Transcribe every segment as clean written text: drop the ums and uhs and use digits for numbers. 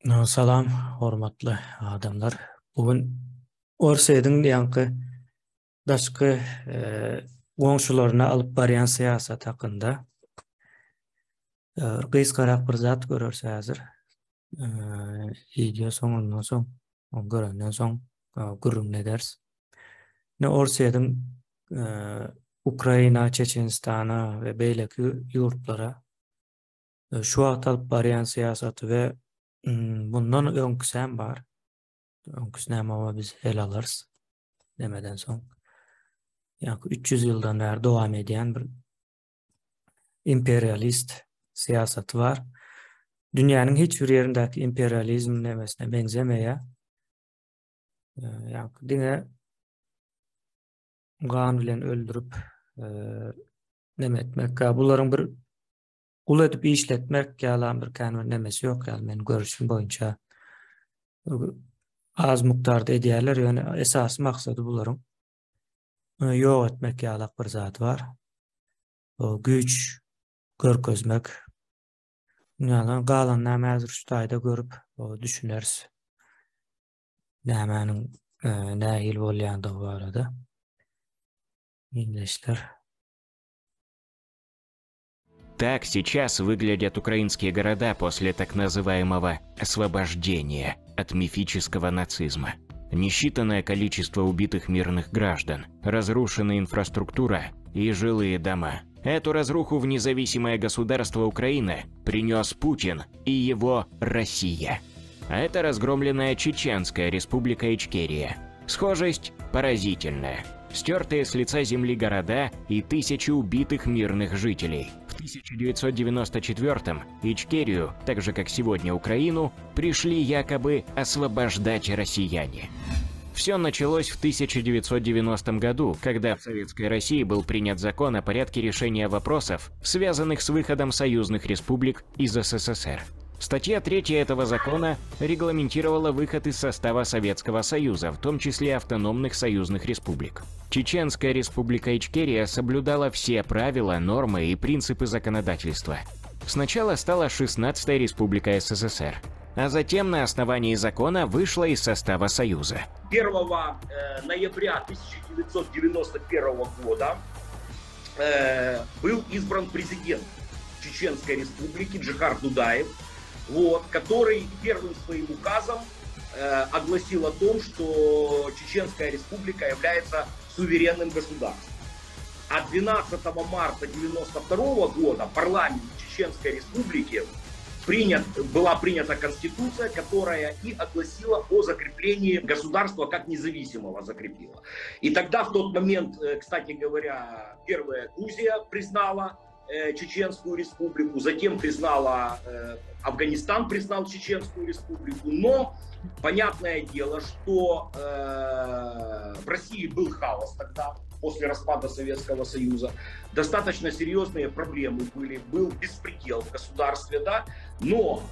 Salam, hormatly adamlar. Bugün Orseydin ýanky daşky goňşularyna alyp barýan syýasat hakynda gysgarak bir zat görürse häzir. Video soňundan soň, görenden soň gürrüň ederiz. Ne Orseydin Ukraina, Çeçenistana we beýleki ýurtlara şu wagt alyp barýan syýasaty we bundan öňküsem bar. Öňküsinem ama biz el alırız demeden soň. Yani 300 ýyldan beri dowam edýän bir imperialist siýasaty var. Dünýäniň hiç bir ýerindäki imperializm nemesine benzemeýär. Yani diňe gan bilen öldürüp neme etmek, bularyň bir ul edip işletmek ýalan bir kanun nemesi ýok. Yani men görüşüm boýunça az mukdarda edýärler, ýöne esas maksady bularyň ýok etmek ýalak bir zat var. O güç görkezmek. Ýalan galan näme häzir şu taýda görüp o düşüneriz. Nämäniň nähil bolýandygy barada. Инглишлер. Так сейчас выглядят украинские города после так называемого «освобождения» от мифического нацизма. Несчитанное количество убитых мирных граждан, разрушенная инфраструктура и жилые дома. Эту разруху в независимое государство Украина принес Путин и его Россия. А это разгромленная Чеченская республика Ичкерия. Схожесть поразительная. Стертые с лица земли города и тысячи убитых мирных жителей. В 1994-м Ичкерию, так же как сегодня Украину, пришли якобы освобождать россияне. Все началось в 1990 году, когда в Советской России был принят закон о порядке решения вопросов, связанных с выходом союзных республик из СССР. Статья 3 этого закона регламентировала выход из состава Советского Союза, в том числе автономных союзных республик. Чеченская республика Ичкерия соблюдала все правила, нормы и принципы законодательства. Сначала стала 16-я республика СССР, а затем на основании закона вышла из состава Союза. 1 ноября 1991 года был избран президент Чеченской республики Джихар Дудаев, который первым своим указом огласил о том, что Чеченская республика является суверенным государством. А 12 марта 1992 года в парламенте Чеченской республики была принята конституция, которая и огласила о закреплении государства как независимого закрепила. И тогда в тот момент, кстати говоря, первая Грузия признала Чеченскую республику, затем признала Афганистан, признал Чеченскую республику, но понятное дело, что в России был хаос тогда, после распада Советского Союза, достаточно серьезные проблемы были, был беспредел в государстве, да, но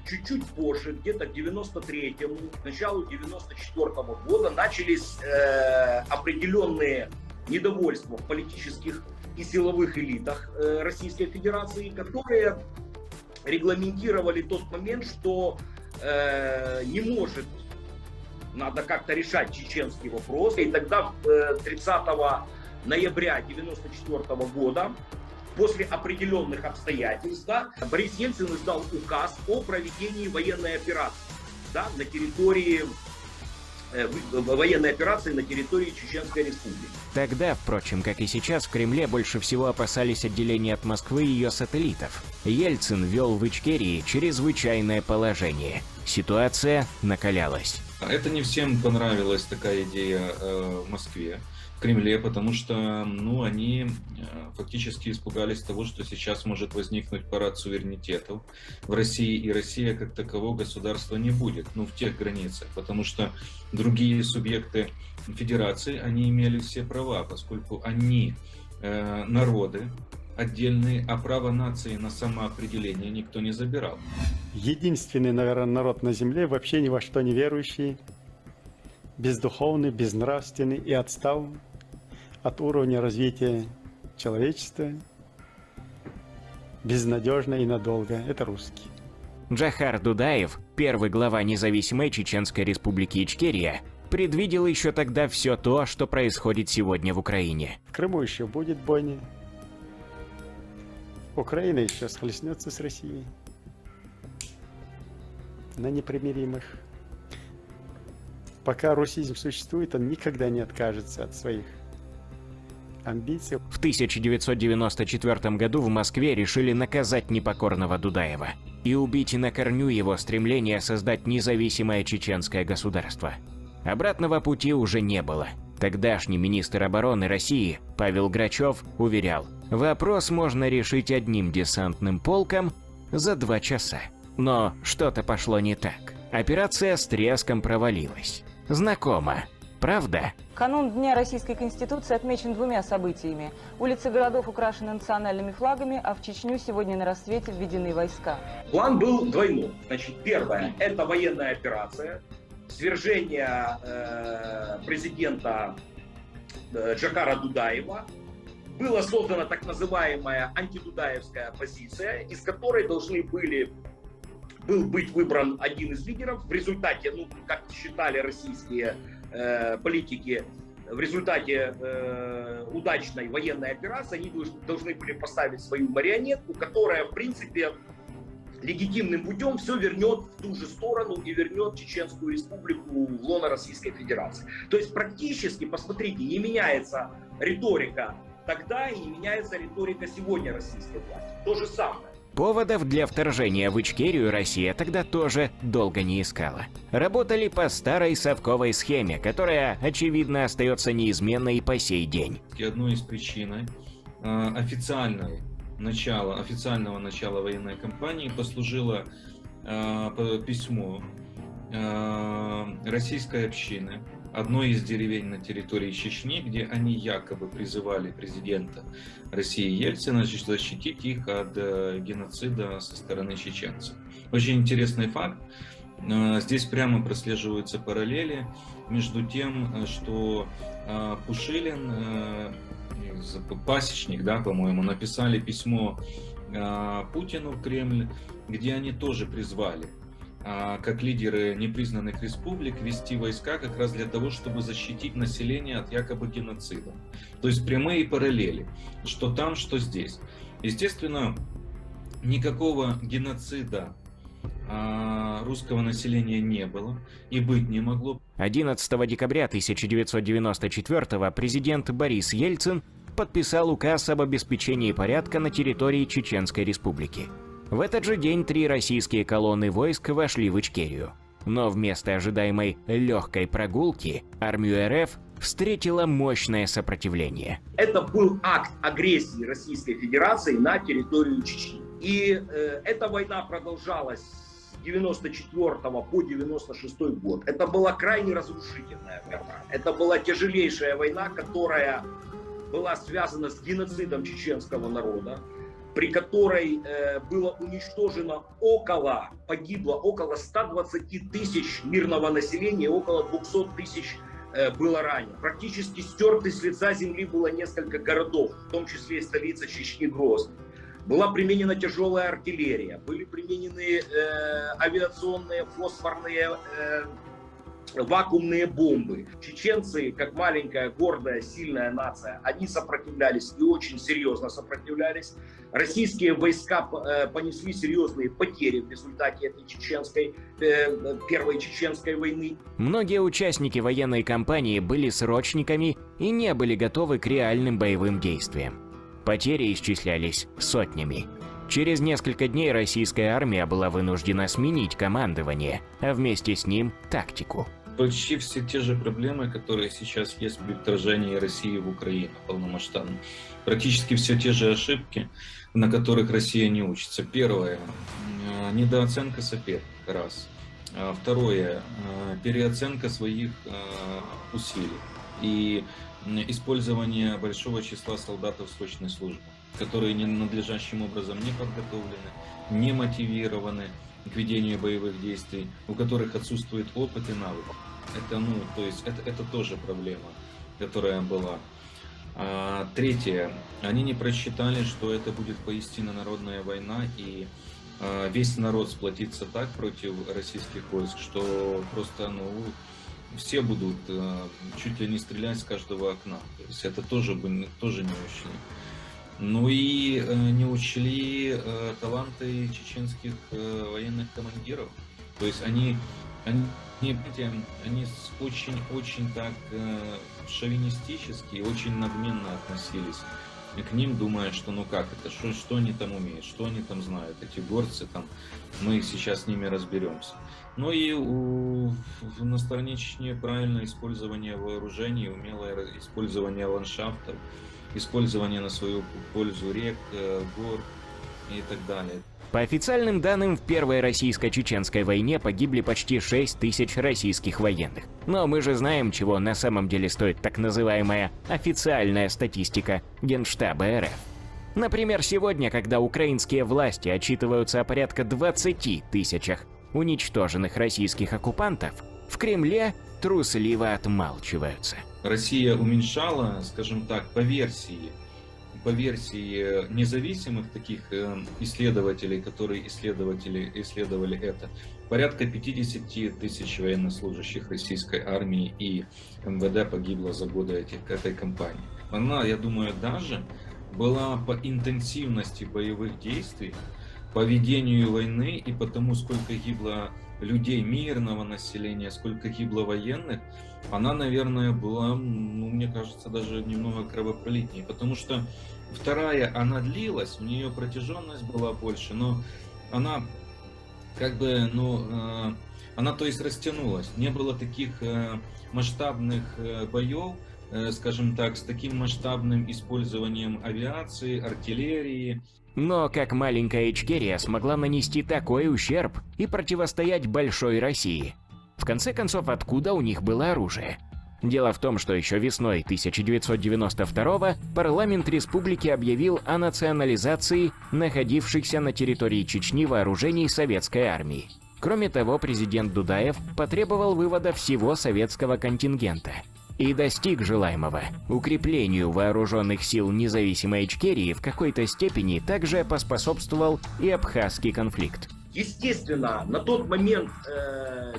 чуть-чуть позже, где-то к 93-му, к началу 94-го года начались определенные недовольства в политических и силовых элитах Российской Федерации, которые регламентировали тот момент, что не может, надо как-то решать чеченский вопрос. И тогда 30 ноября 1994 года, после определенных обстоятельств, да, Борис Ельцин издал указ о проведении военной операции, да, на территории военной операции на территории Чеченской республики. Тогда, впрочем, как и сейчас, в Кремле больше всего опасались отделения от Москвы и ее сателлитов. Ельцин ввел в Ичкерии чрезвычайное положение. Ситуация накалялась. Это не всем понравилась такая идея в Москве, в Кремле, потому что они фактически испугались того, что сейчас может возникнуть парад суверенитетов в России, и Россия как такового государства не будет, в тех границах, потому что другие субъекты федерации, они имели все права, поскольку они народы отдельные, а право нации на самоопределение никто не забирал. Единственный, наверное, народ на земле, вообще ни во что не верующий, бездуховный, безнравственный и отстал от уровня развития человечества, безнадежно и надолго. Это русские. Джохар Дудаев, первый глава независимой Чеченской Республики Ичкерия, предвидел еще тогда все то, что происходит сегодня в Украине. В Крыму еще будет бойня. Украина еще схлестнется с Россией на непримиримых. Пока русизм существует, он никогда не откажется от своих амбиций. В 1994 году в Москве решили наказать непокорного Дудаева и убить на корню его стремление создать независимое чеченское государство. Обратного пути уже не было. Тогдашний министр обороны России Павел Грачев уверял, вопрос можно решить одним десантным полком за 2 часа. Но что-то пошло не так. Операция с треском провалилась. Знакомо, правда? Канун Дня Российской Конституции отмечен 2 событиями. Улицы городов украшены национальными флагами, а в Чечню сегодня на рассвете введены войска. План был двойной. Значит, первое – это военная операция, свержение президента Джохара Дудаева. Была создана так называемая антидудаевская оппозиция, из которой был быть выбран один из лидеров. В результате, ну, как считали российские политики, в результате удачной военной операции они должны были поставить свою марионетку, которая, в принципе, легитимным путем все вернет в ту же сторону и вернет Чеченскую республику в лоно Российской Федерации. То есть практически, посмотрите, не меняется риторика тогда и не меняется риторика сегодня российской власти. То же самое. Поводов для вторжения в Ичкерию Россия тогда тоже долго не искала. Работали по старой совковой схеме, которая, очевидно, остается неизменной по сей день. Одной из причин официального начала военной кампании послужило письмо российской общины одной из деревень на территории Чечни, где они якобы призывали президента России Ельцина защитить их от геноцида со стороны чеченцев. Очень интересный факт. Здесь прямо прослеживаются параллели между тем, что Пушилин, Пасечник, да, по-моему, написали письмо Путину в Кремль, где они тоже призвали, как лидеры непризнанных республик, вести войска как раз для того, чтобы защитить население от якобы геноцида. То есть прямые параллели, что там, что здесь. Естественно, никакого геноцида русского населения не было и быть не могло. 11 декабря 1994 президент Борис Ельцин подписал указ об обеспечении порядка на территории Чеченской Республики. В этот же день 3 российские колонны войск вошли в Ичкерию. Но вместо ожидаемой легкой прогулки армию РФ встретило мощное сопротивление. Это был акт агрессии Российской Федерации на территорию Чечни. И эта война продолжалась с 94 по 96 год. Это была крайне разрушительная война. Это была тяжелейшая война, которая была связана с геноцидом чеченского народа, при которой было уничтожено погибло около 120 тысяч мирного населения, около 200 тысяч было ранено. Практически стерты с лица земли было несколько городов, в том числе и столица Чечни Грозный. Была применена тяжелая артиллерия, были применены авиационные фосфорные вакуумные бомбы. Чеченцы, как маленькая, гордая, сильная нация, они сопротивлялись и очень серьезно сопротивлялись. Российские войска понесли серьезные потери в результате этой первой чеченской войны. Многие участники военной кампании были срочниками и не были готовы к реальным боевым действиям. Потери исчислялись сотнями. Через несколько дней российская армия была вынуждена сменить командование, а вместе с ним тактику. Почти все те же проблемы, которые сейчас есть при вторжении России в Украину полномасштабно. Практически все те же ошибки, на которых Россия не учится. Первое – недооценка соперника, раз. Второе – переоценка своих усилий и использование большого числа солдатов срочной службы, которые надлежащим образом не подготовлены, не мотивированы к ведению боевых действий, у которых отсутствует опыт и навык. Это тоже проблема, которая была. Третье. Они не просчитали, что это будет поистине народная война, и весь народ сплотится так против российских войск, что просто, ну, все будут чуть ли не стрелять с каждого окна. То есть это тоже не учли. Ну и не учли таланты чеченских военных командиров. То есть они очень так шовинистически, очень надменно относились к ним, думая, что ну как это, что они там умеют, что они там знают, эти горцы там, мы сейчас с ними разберемся. Ну и на стороне Чечни правильное использование вооружений, умелое использование ландшафтов, использование на свою пользу рек, гор и так далее. По официальным данным, в Первой российско-чеченской войне погибли почти 6 тысяч российских военных. Но мы же знаем, чего на самом деле стоит так называемая официальная статистика Генштаба РФ. Например, сегодня, когда украинские власти отчитываются о порядка 20 тысячах уничтоженных российских оккупантов, в Кремле трусливо отмалчиваются. Россия уменьшала, скажем так, по версии независимых таких исследователей, которые исследовали это, порядка 50 тысяч военнослужащих российской армии и МВД погибло за годы этой кампании. Она, я думаю, даже была по интенсивности боевых действий, по ведению войны и по тому, сколько гибло людей, мирного населения, сколько гибло военных, она, наверное, была, ну, мне кажется, даже немного кровопролитнее, потому что вторая, она длилась, у нее протяженность была больше, но она как бы, ну, она, то есть, растянулась. Не было таких масштабных боев, скажем так, с таким масштабным использованием авиации, артиллерии. Но как маленькая Ичкерия смогла нанести такой ущерб и противостоять большой России? В конце концов, откуда у них было оружие? Дело в том, что еще весной 1992-го парламент республики объявил о национализации находившихся на территории Чечни вооружений советской армии. Кроме того, президент Дудаев потребовал вывода всего советского контингента. И достиг желаемого. Укреплению вооруженных сил независимой Ичкерии в какой-то степени также поспособствовал и абхазский конфликт. Естественно, на тот момент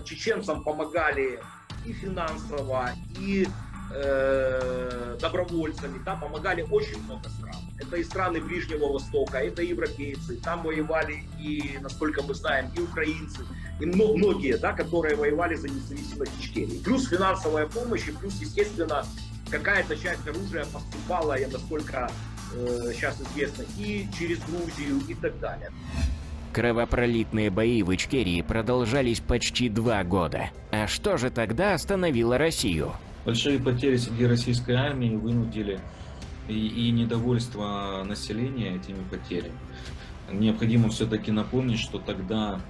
чеченцам помогали и финансово, и добровольцами, да, помогали очень много стран. Это и страны Ближнего Востока, это и европейцы, там воевали и, насколько мы знаем, и украинцы, и многие, да, которые воевали за независимость Ичкерии. Плюс финансовая помощь, и плюс, естественно, какая-то часть оружия поступала, насколько сейчас известно, и через Грузию, и так далее. Кровопролитные бои в Ичкерии продолжались почти 2 года. А что же тогда остановило Россию? Большие потери среди российской армии вынудили и недовольство населения этими потерями. Необходимо все-таки напомнить, что тогда,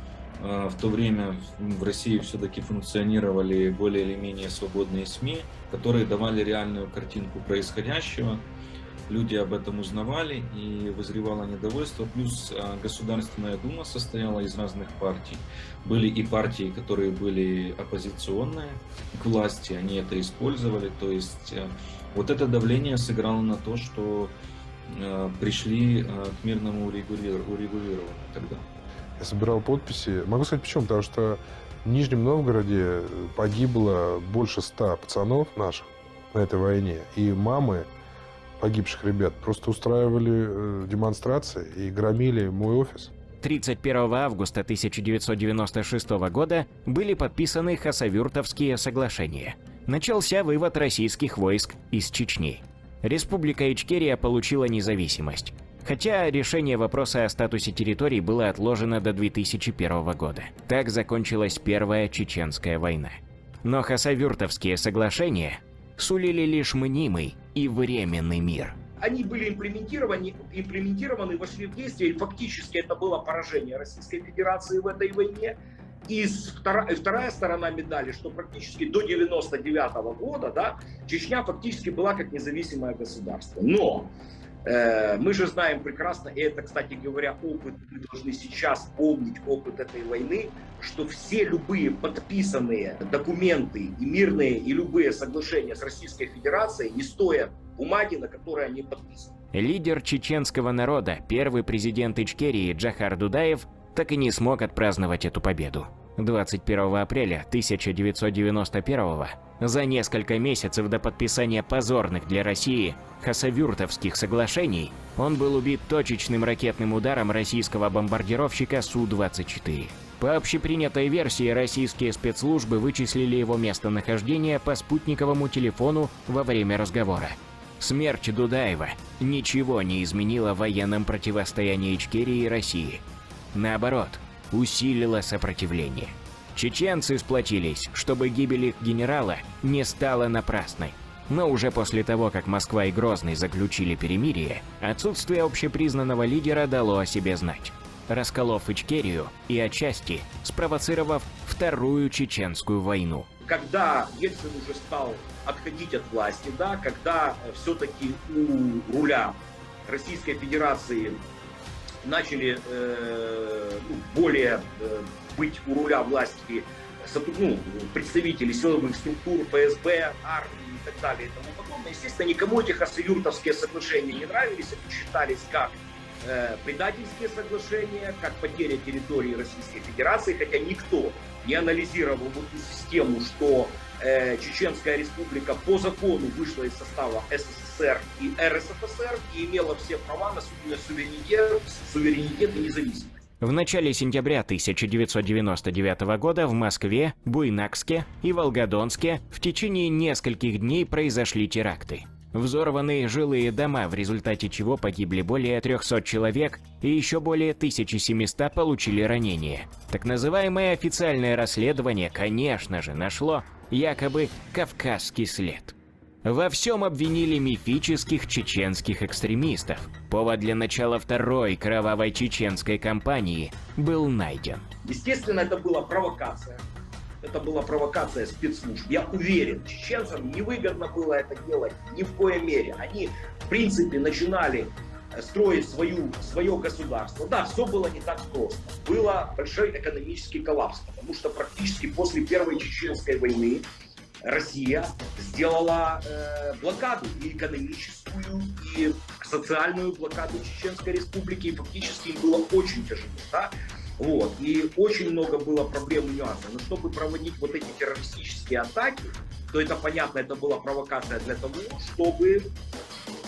в то время, в России все-таки функционировали более или менее свободные СМИ, которые давали реальную картинку происходящего. Люди об этом узнавали, и вызревало недовольство. Плюс Государственная Дума состояла из разных партий. Были и партии, которые были оппозиционные к власти, они это использовали. То есть вот это давление сыграло на то, что пришли к мирному урегулированию тогда. Я собирал подписи. Могу сказать почему? Потому что в Нижнем Новгороде погибло больше 100 пацанов наших на этой войне. И мамы погибших ребят просто устраивали демонстрации и громили мой офис. 31 августа 1996 года были подписаны Хасавюртовские соглашения. Начался вывод российских войск из Чечни. Республика Ичкерия получила независимость. Хотя решение вопроса о статусе территорий было отложено до 2001 года. Так закончилась Первая Чеченская война. Но Хасавюртовские соглашения сулили лишь мнимый и временный мир. Они были имплементированы, вошли в действие, и фактически это было поражение Российской Федерации в этой войне. И вторая сторона медали, что практически до 1999 года, да, Чечня фактически была как независимое государство. Но мы же знаем прекрасно, и это, кстати говоря, опыт, мы должны сейчас помнить опыт этой войны, что все любые подписанные документы и мирные, и любые соглашения с Российской Федерацией не стоят бумаги, на которой они подписаны. Лидер чеченского народа, первый президент Ичкерии Джохар Дудаев, так и не смог отпраздновать эту победу. 21 апреля 1991 за несколько месяцев до подписания позорных для России Хасавюртовских соглашений, он был убит точечным ракетным ударом российского бомбардировщика Су-24. По общепринятой версии, российские спецслужбы вычислили его местонахождение по спутниковому телефону во время разговора. Смерть Дудаева ничего не изменила в военном противостоянии Ичкерии и России. Наоборот, усилила сопротивление. Чеченцы сплотились, чтобы гибель их генерала не стала напрасной. Но уже после того, как Москва и Грозный заключили перемирие, отсутствие общепризнанного лидера дало о себе знать, расколов Ичкерию и отчасти спровоцировав Вторую Чеченскую войну. Когда Ельцин уже стал отходить от власти, да, когда все-таки у руля Российской Федерации начали более быть у руля власти представители силовых структур, ФСБ, армии и так далее и тому подобное, естественно, никому эти Хасавюртовские соглашения не нравились, они считались как предательские соглашения, как потеря территории Российской Федерации, хотя никто не анализировал вот эту систему, что Чеченская Республика по закону вышла из состава СССР и РСФСР и имела все права на суверенитет и независимость. В начале сентября 1999 года в Москве, Буйнакске и Волгодонске в течение нескольких дней произошли теракты. Взорваны жилые дома, в результате чего погибли более 300 человек и еще более 1700 получили ранения. Так называемое официальное расследование, конечно же, нашло якобы кавказский след. Во всем обвинили мифических чеченских экстремистов. Повод для начала второй кровавой чеченской кампании был найден. Естественно, это была провокация. Это была провокация спецслужб. Я уверен, чеченцам невыгодно было это делать ни в коей мере. Они, в принципе, начинали строить свое государство. Да, все было не так просто. Был большой экономический коллапс, потому что практически после Первой Чеченской войны Россия сделала блокаду и экономическую, и социальную блокаду Чеченской Республики, и фактически им было очень тяжело. Да? Вот. И очень много было проблем и нюансов. Но чтобы проводить вот эти террористические атаки, то это понятно, это была провокация для того, чтобы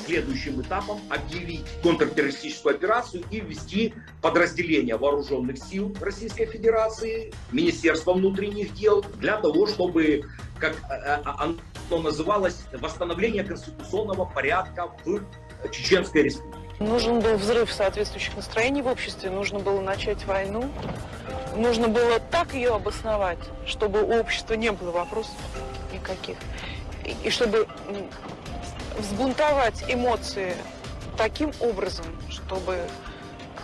следующим этапом объявить контртеррористическую операцию и ввести подразделения вооруженных сил Российской Федерации, Министерства внутренних дел, для того, чтобы, как оно называлось, восстановление конституционного порядка в Чеченской Республике. Нужен был взрыв соответствующих настроений в обществе, нужно было начать войну, нужно было так ее обосновать, чтобы у общества не было вопросов никаких, и чтобы взбунтовать эмоции таким образом, чтобы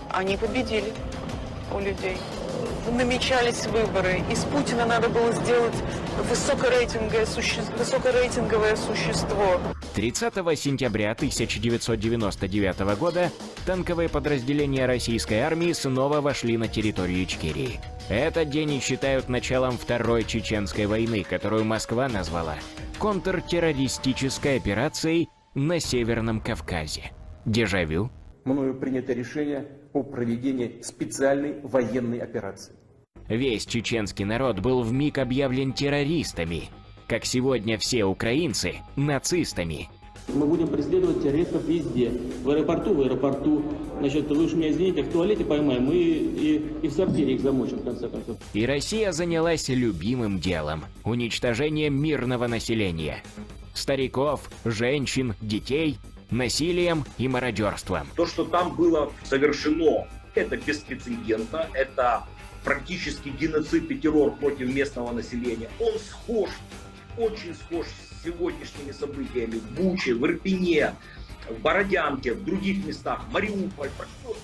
они победили у людей. Намечались выборы, из Путина надо было сделать высокорейтинговое существо. 30 сентября 1999 года танковые подразделения российской армии снова вошли на территорию Ичкерии. Этот день считают началом Второй Чеченской войны, которую Москва назвала контртеррористической операцией на Северном Кавказе. Дежавю? Мною принято решение о проведении специальной военной операции. Весь чеченский народ был вмиг объявлен террористами, как сегодня все украинцы – нацистами. Мы будем преследовать террористов везде. В аэропорту. Значит, вы уж меня извините, в туалете поймаем, и в сортире их замочим, в конце концов. И Россия занялась любимым делом – уничтожением мирного населения. Стариков, женщин, детей, насилием и мародерством. То, что там было совершено, это беспрецедентно, это практически геноцид и террор против местного населения. Он схож, очень схож с сегодняшними событиями в Буче, в Ирпене, в Бородянке, в других местах, Мариуполь,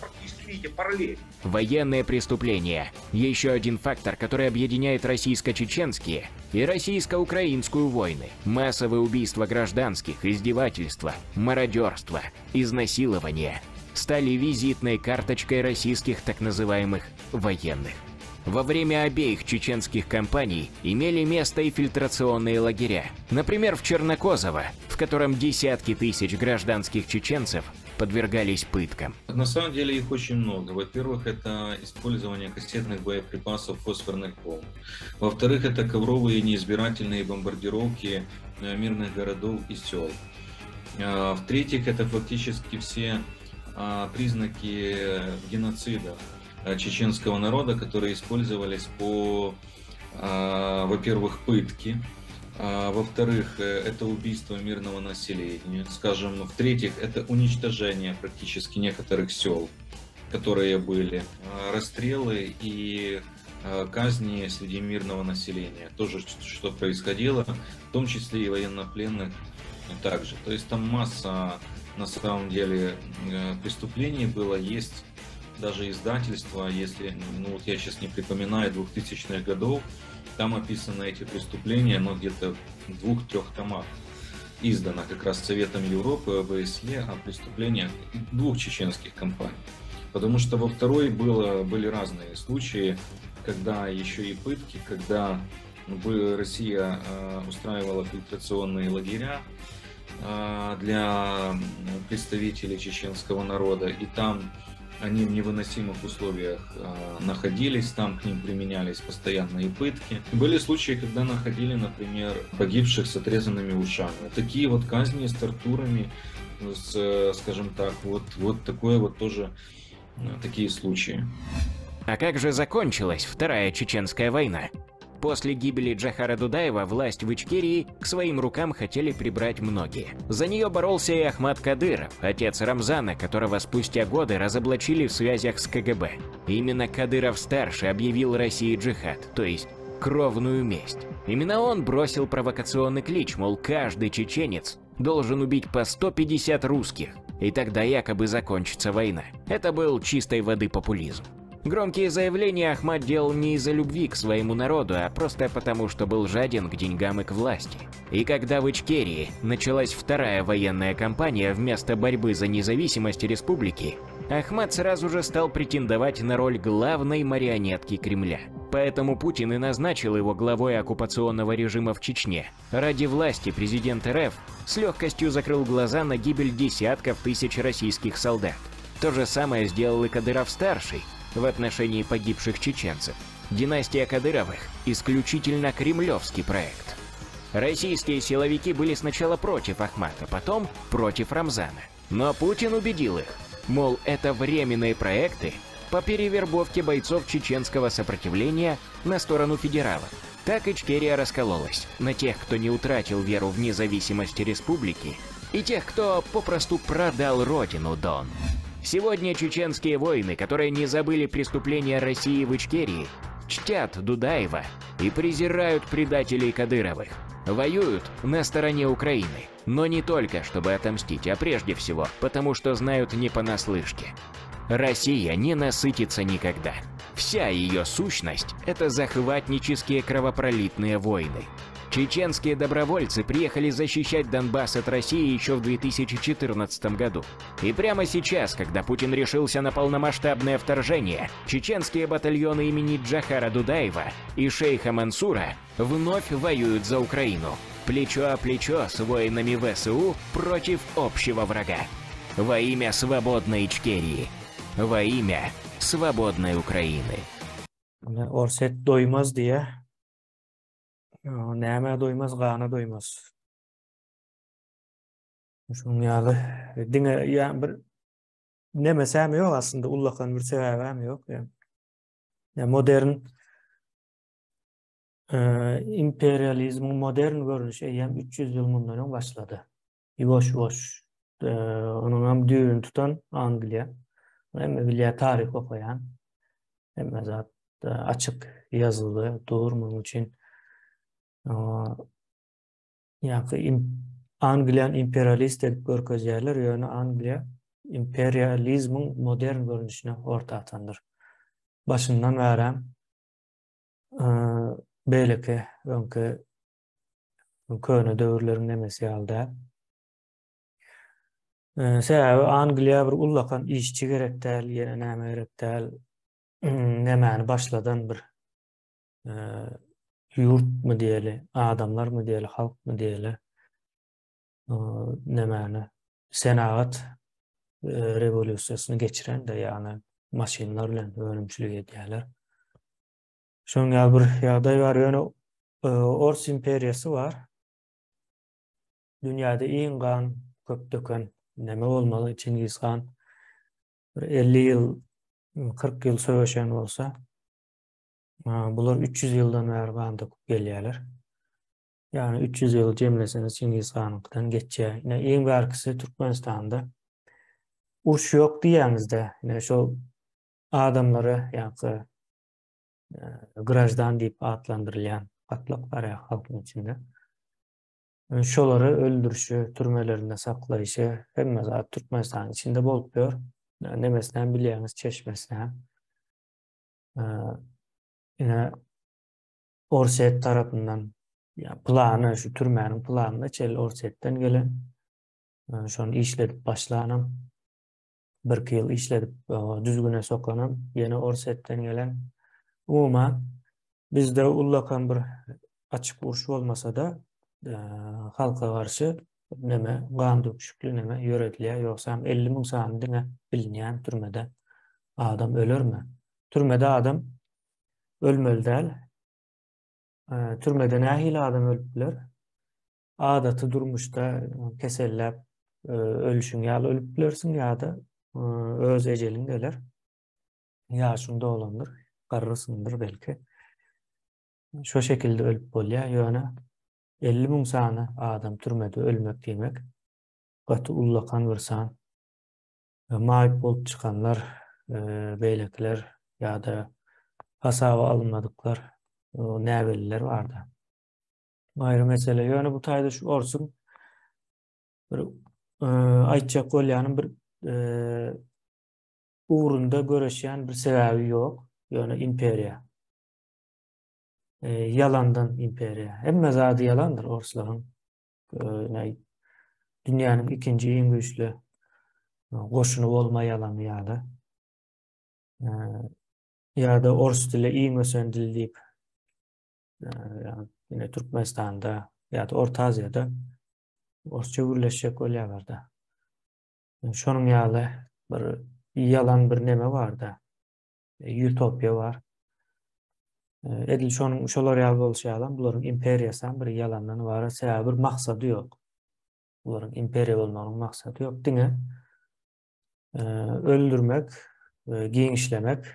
практически, видите, параллель. Военные преступления – еще один фактор, который объединяет российско-чеченские и российско-украинскую войны. Массовые убийства гражданских, издевательства, мародерство, изнасилования стали визитной карточкой российских так называемых военных. Во время обеих чеченских кампаний имели место и фильтрационные лагеря. Например, в Чернокозово, в котором десятки тысяч гражданских чеченцев подвергались пыткам. На самом деле их очень много. Во-первых, это использование кассетных боеприпасов фосфорных бомб. Во-вторых, это ковровые неизбирательные бомбардировки мирных городов и сел. В-третьих, это фактически все признаки геноцида чеченского народа, которые использовались по, во-первых, пытки, во-вторых, это убийство мирного населения, скажем, в-третьих, это уничтожение практически некоторых сел, которые были, расстрелы и казни среди мирного населения, тоже что происходило, в том числе и военнопленных также. То есть там масса, на самом деле, преступлений было, есть даже издательство, если, ну вот я сейчас не припоминаю, 2000-х годов, там описаны эти преступления, но где-то в 2-3 томах издано как раз Советом Европы, ОБСЕ о преступлениях 2 чеченских компаний. Потому что во второй были разные случаи, когда еще и пытки, когда Россия устраивала фильтрационные лагеря для представителей чеченского народа, и там они в невыносимых условиях находились, там к ним применялись постоянные пытки. Были случаи, когда находили, например, погибших с отрезанными ушами. Такие вот казни с тортурами, скажем так, вот такое вот тоже такие случаи. А как же закончилась Вторая Чеченская война? После гибели Джохара Дудаева власть в Ичкерии к своим рукам хотели прибрать многие. За нее боролся и Ахмат Кадыров, отец Рамзана, которого спустя годы разоблачили в связях с КГБ. Именно Кадыров-старший объявил России джихад, то есть кровную месть. Именно он бросил провокационный клич, мол, каждый чеченец должен убить по 150 русских, и тогда якобы закончится война. Это был чистой воды популизм. Громкие заявления Ахмат делал не из-за любви к своему народу, а просто потому, что был жаден к деньгам и к власти. И когда в Ичкерии началась вторая военная кампания вместо борьбы за независимость республики, Ахмат сразу же стал претендовать на роль главной марионетки Кремля. Поэтому Путин и назначил его главой оккупационного режима в Чечне. Ради власти президент РФ с легкостью закрыл глаза на гибель десятков тысяч российских солдат. То же самое сделал и Кадыров-старший в отношении погибших чеченцев. Династия Кадыровых – исключительно кремлевский проект. Российские силовики были сначала против Ахмата, потом против Рамзана. Но Путин убедил их, мол, это временные проекты по перевербовке бойцов чеченского сопротивления на сторону федералов. Так Ичкерия раскололась на тех, кто не утратил веру в независимость республики, и тех, кто попросту продал родину Дон. Сегодня чеченские воины, которые не забыли преступления России в Ичкерии, чтят Дудаева и презирают предателей Кадыровых. Воюют на стороне Украины, но не только, чтобы отомстить, а прежде всего, потому что знают не понаслышке. Россия не насытится никогда. Вся ее сущность – это захватнические кровопролитные войны. Чеченские добровольцы приехали защищать Донбасс от России еще в 2014 году. И прямо сейчас, когда Путин решился на полномасштабное вторжение, чеченские батальоны имени Джохара Дудаева и шейха Мансура вновь воюют за Украину, плечо о плечо с воинами ВСУ против общего врага. Во имя свободной Ичкерии. Во имя свободной Украины. Orset doymaz diye. Näme doymaz, gana doymaz. Şun ýaly diňe ýa bir nemesem ýok aslında, ullakan bir sebäbem ýok. Yani modern imperializmin modern görünüşi ýa 300 ýyl mundan başlady. Ýoş onuň hem düýün tutan Angliýa. Hem bilýär tarih okuyan, hem zat açık yazılı durmam için yani Angliýan imperialist edip görkezýärler, ýöne Angliýa imperializmin modern görünüşine orta atandyr. Başyndan bäri belki öňkü köne döwürleriň nemesi ýalda. Sebäbi Angliýa bir ullakan işçi gerek däl, ýene näme gerek däl, nämäni başladan bir yurt mu diýeli, adamlar mı diýeli, halk mı diýeli, nämäni senagat revolüsiyasını geçiren de yani maşinler bilen ölümçülük ediyorlar. Şoňa bir ýagdaý bar, ýöne Ors imperiyasy var. Dünýäde iň gan köp döken neme bolmaly? Çingiz Han bir 50 ýyl, 40 ýyl söwüşen bolsa, bular 300 ýyldan bäri gan döküp gelýärler. Yani 300 ýyl jemleseniz Çingiz Han'dan geçýär. Ine iň bärkisi Türkmenistanda uruş ýok diýäňizde, ine şol adamları ýa-da grajdan diýip adlandyrylýan gatlak bar halkyň içinde. Şolary öldürüşü, türmelerinde saklaýyşy hemme zat Türkmenistan içinde bolup ýör. Nemesinden bilýäňiz Çeşmesinden. Ine Orset tarapyndan plany, şu türmäniň planyna çel Orsetden gelen. Şonu işledip başlanam. Bir ýyl işledip düzgüne sokanam. Ýene Orsetden gelen. Umuman bizde ullakan bir açık uruş bolmasa da halka karşı neme gan döküşüklü neme ýöredilýär. Ýoksa 50 000 sanyna bilinýän türmede adam ölürmü? Türmede adam ölmeli däl. Türmede nähili adam ölüpler? Adaty durmuşda kesellep ölüşüň ýaly ölüplersiň ýa-da öz ejeliňdeler. Ýa şunda olandyr, garrysyndyr belki. Şo şekilde ölüp bolýar. Ýöne 50 000 sany adam türmede ölmek diýmek gaty ullakan bir san. Maýyp bolup çykanlar, beýlekler ýa-da hasaba alınmadyklar näweliler bardy. Aýry mesele. Ýöne bu taýda şu Orsun bir aýtjak bolýanyň bir uğrunda göreşýän bir sebäbi ýok. Ýöne imperiýa. Yalandan imperiýa. Hemme zady yalandyr Orslaryň. Dünýäniň ikinji iň güýçlü goşuny bolma ýalany ýa-da. Ýa-da Ors dili iň ösen dil diýip ýene Türkmenistanda ýa-da Orta Aziýada Orsça gürleşjek bolýarlar-da. Şonuň ýaly bir yalan bir neme bar-da. Utopiya bar. Edil şolar ýaly bolşaýalan bularyň imperiýasy bir yalandan ibaret, sebäbi bir maksady ýok. Bularyň imperiýa bolmagynyň maksady ýok. Diňe öldürmek, giňişlemek,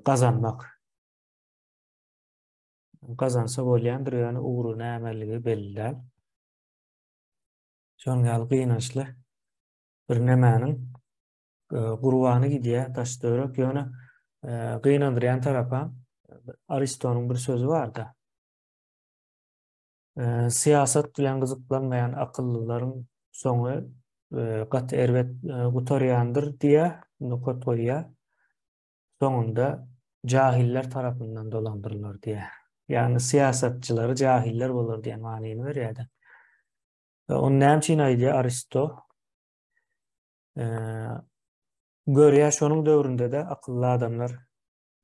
gazanmak. Gazansa bolýandyr, ýani uğru nämeligi belli. Şonuň ýaly gynançly bir nemäniň gurbany gidýär, taşdörek ýöne gynandyrýan tarapa Aristonyň bir sözü bar-da. Siýasat bilen gyzyklanmaýan akyllylaryň soňy gaty erwet gutarýandyr diýe nokot goýýar. Soňunda jahiller tarapyndan dolandyrylýar diýe. Ýani siýasatçylary jahiller bolar diýen manyny berýär. Onu näme üçin aýdýar Aristo? Görýär şonuň döwründe de akylly adamlar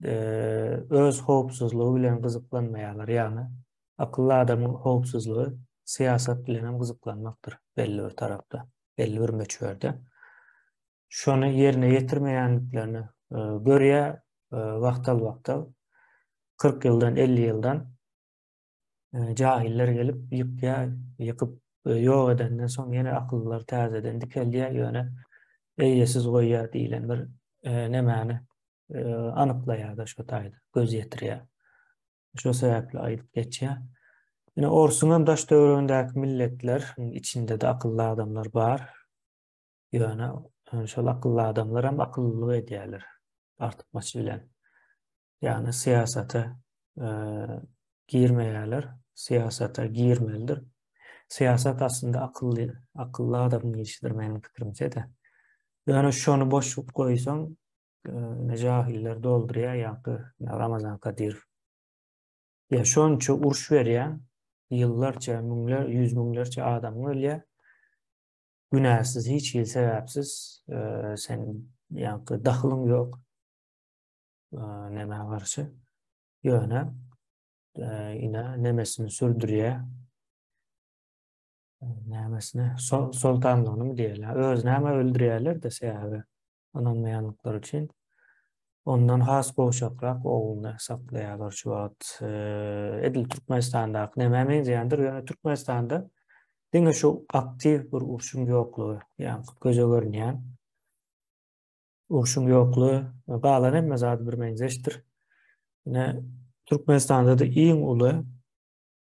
öz howpsuzlygy bilen gyzyklanmaýarlar. Ýani akylly adamyň howpsuzlygy siýasat bilen hem gyzyklanmakdyr belli bir tarapda, belli bir möçberde. Şonu ýerine ýetirmeýänliklerini görýär wagtal 40 ýyldan 50 ýyldan jahiller gelip ýykyp ýok edenden soň ýene akyllylar täzeden dikelýär, ýöne eýesiz goýýar diýilen bir nemäni anyklaýar-da şo taýda, göz ýetirýär. Şo sebäpli aýdyp geçýär. Ýene Orsuň daş döwründäki milletler içinde de akylly adamlar bar. Ýöne şol akylly adamlar hem akyllylyk edýärler artykmaçy bilen. Ýani siýasata girmeýärler, siýasata girmelidir. Siýasat aslında akylly adamyň işidir meniň pikirimçe de. Ýani şonu boşluk goýsaň jahiller doldurýar ýa-da Ramazan Kadirov. Ya şonça uruş berýär, ýyllarça, müňler, ýüz müňlerçe adam ölýär. Günäsiz, hiç ýyl sebäpsiz sen ýa-da dahlyň ýok. Neme garşy. Ýöne ine nemesini sürdürýär. Nämesine sultanlığını mı diýerler? Özüne öldürýärler de sebäbi ananmaýanlyklar üçin. Ondan has goşakrak oğulny saklaýarlar şu wagt. Edil Türkmenistandaky näme diýendir? Ýöne Türkmenistanda diňe şu aktiv bir urşum ýoklugy, ýani göze görünýän urşum ýoklugy galan emme zat bir menzeşdir. Ýene Türkmenistanda da iň uly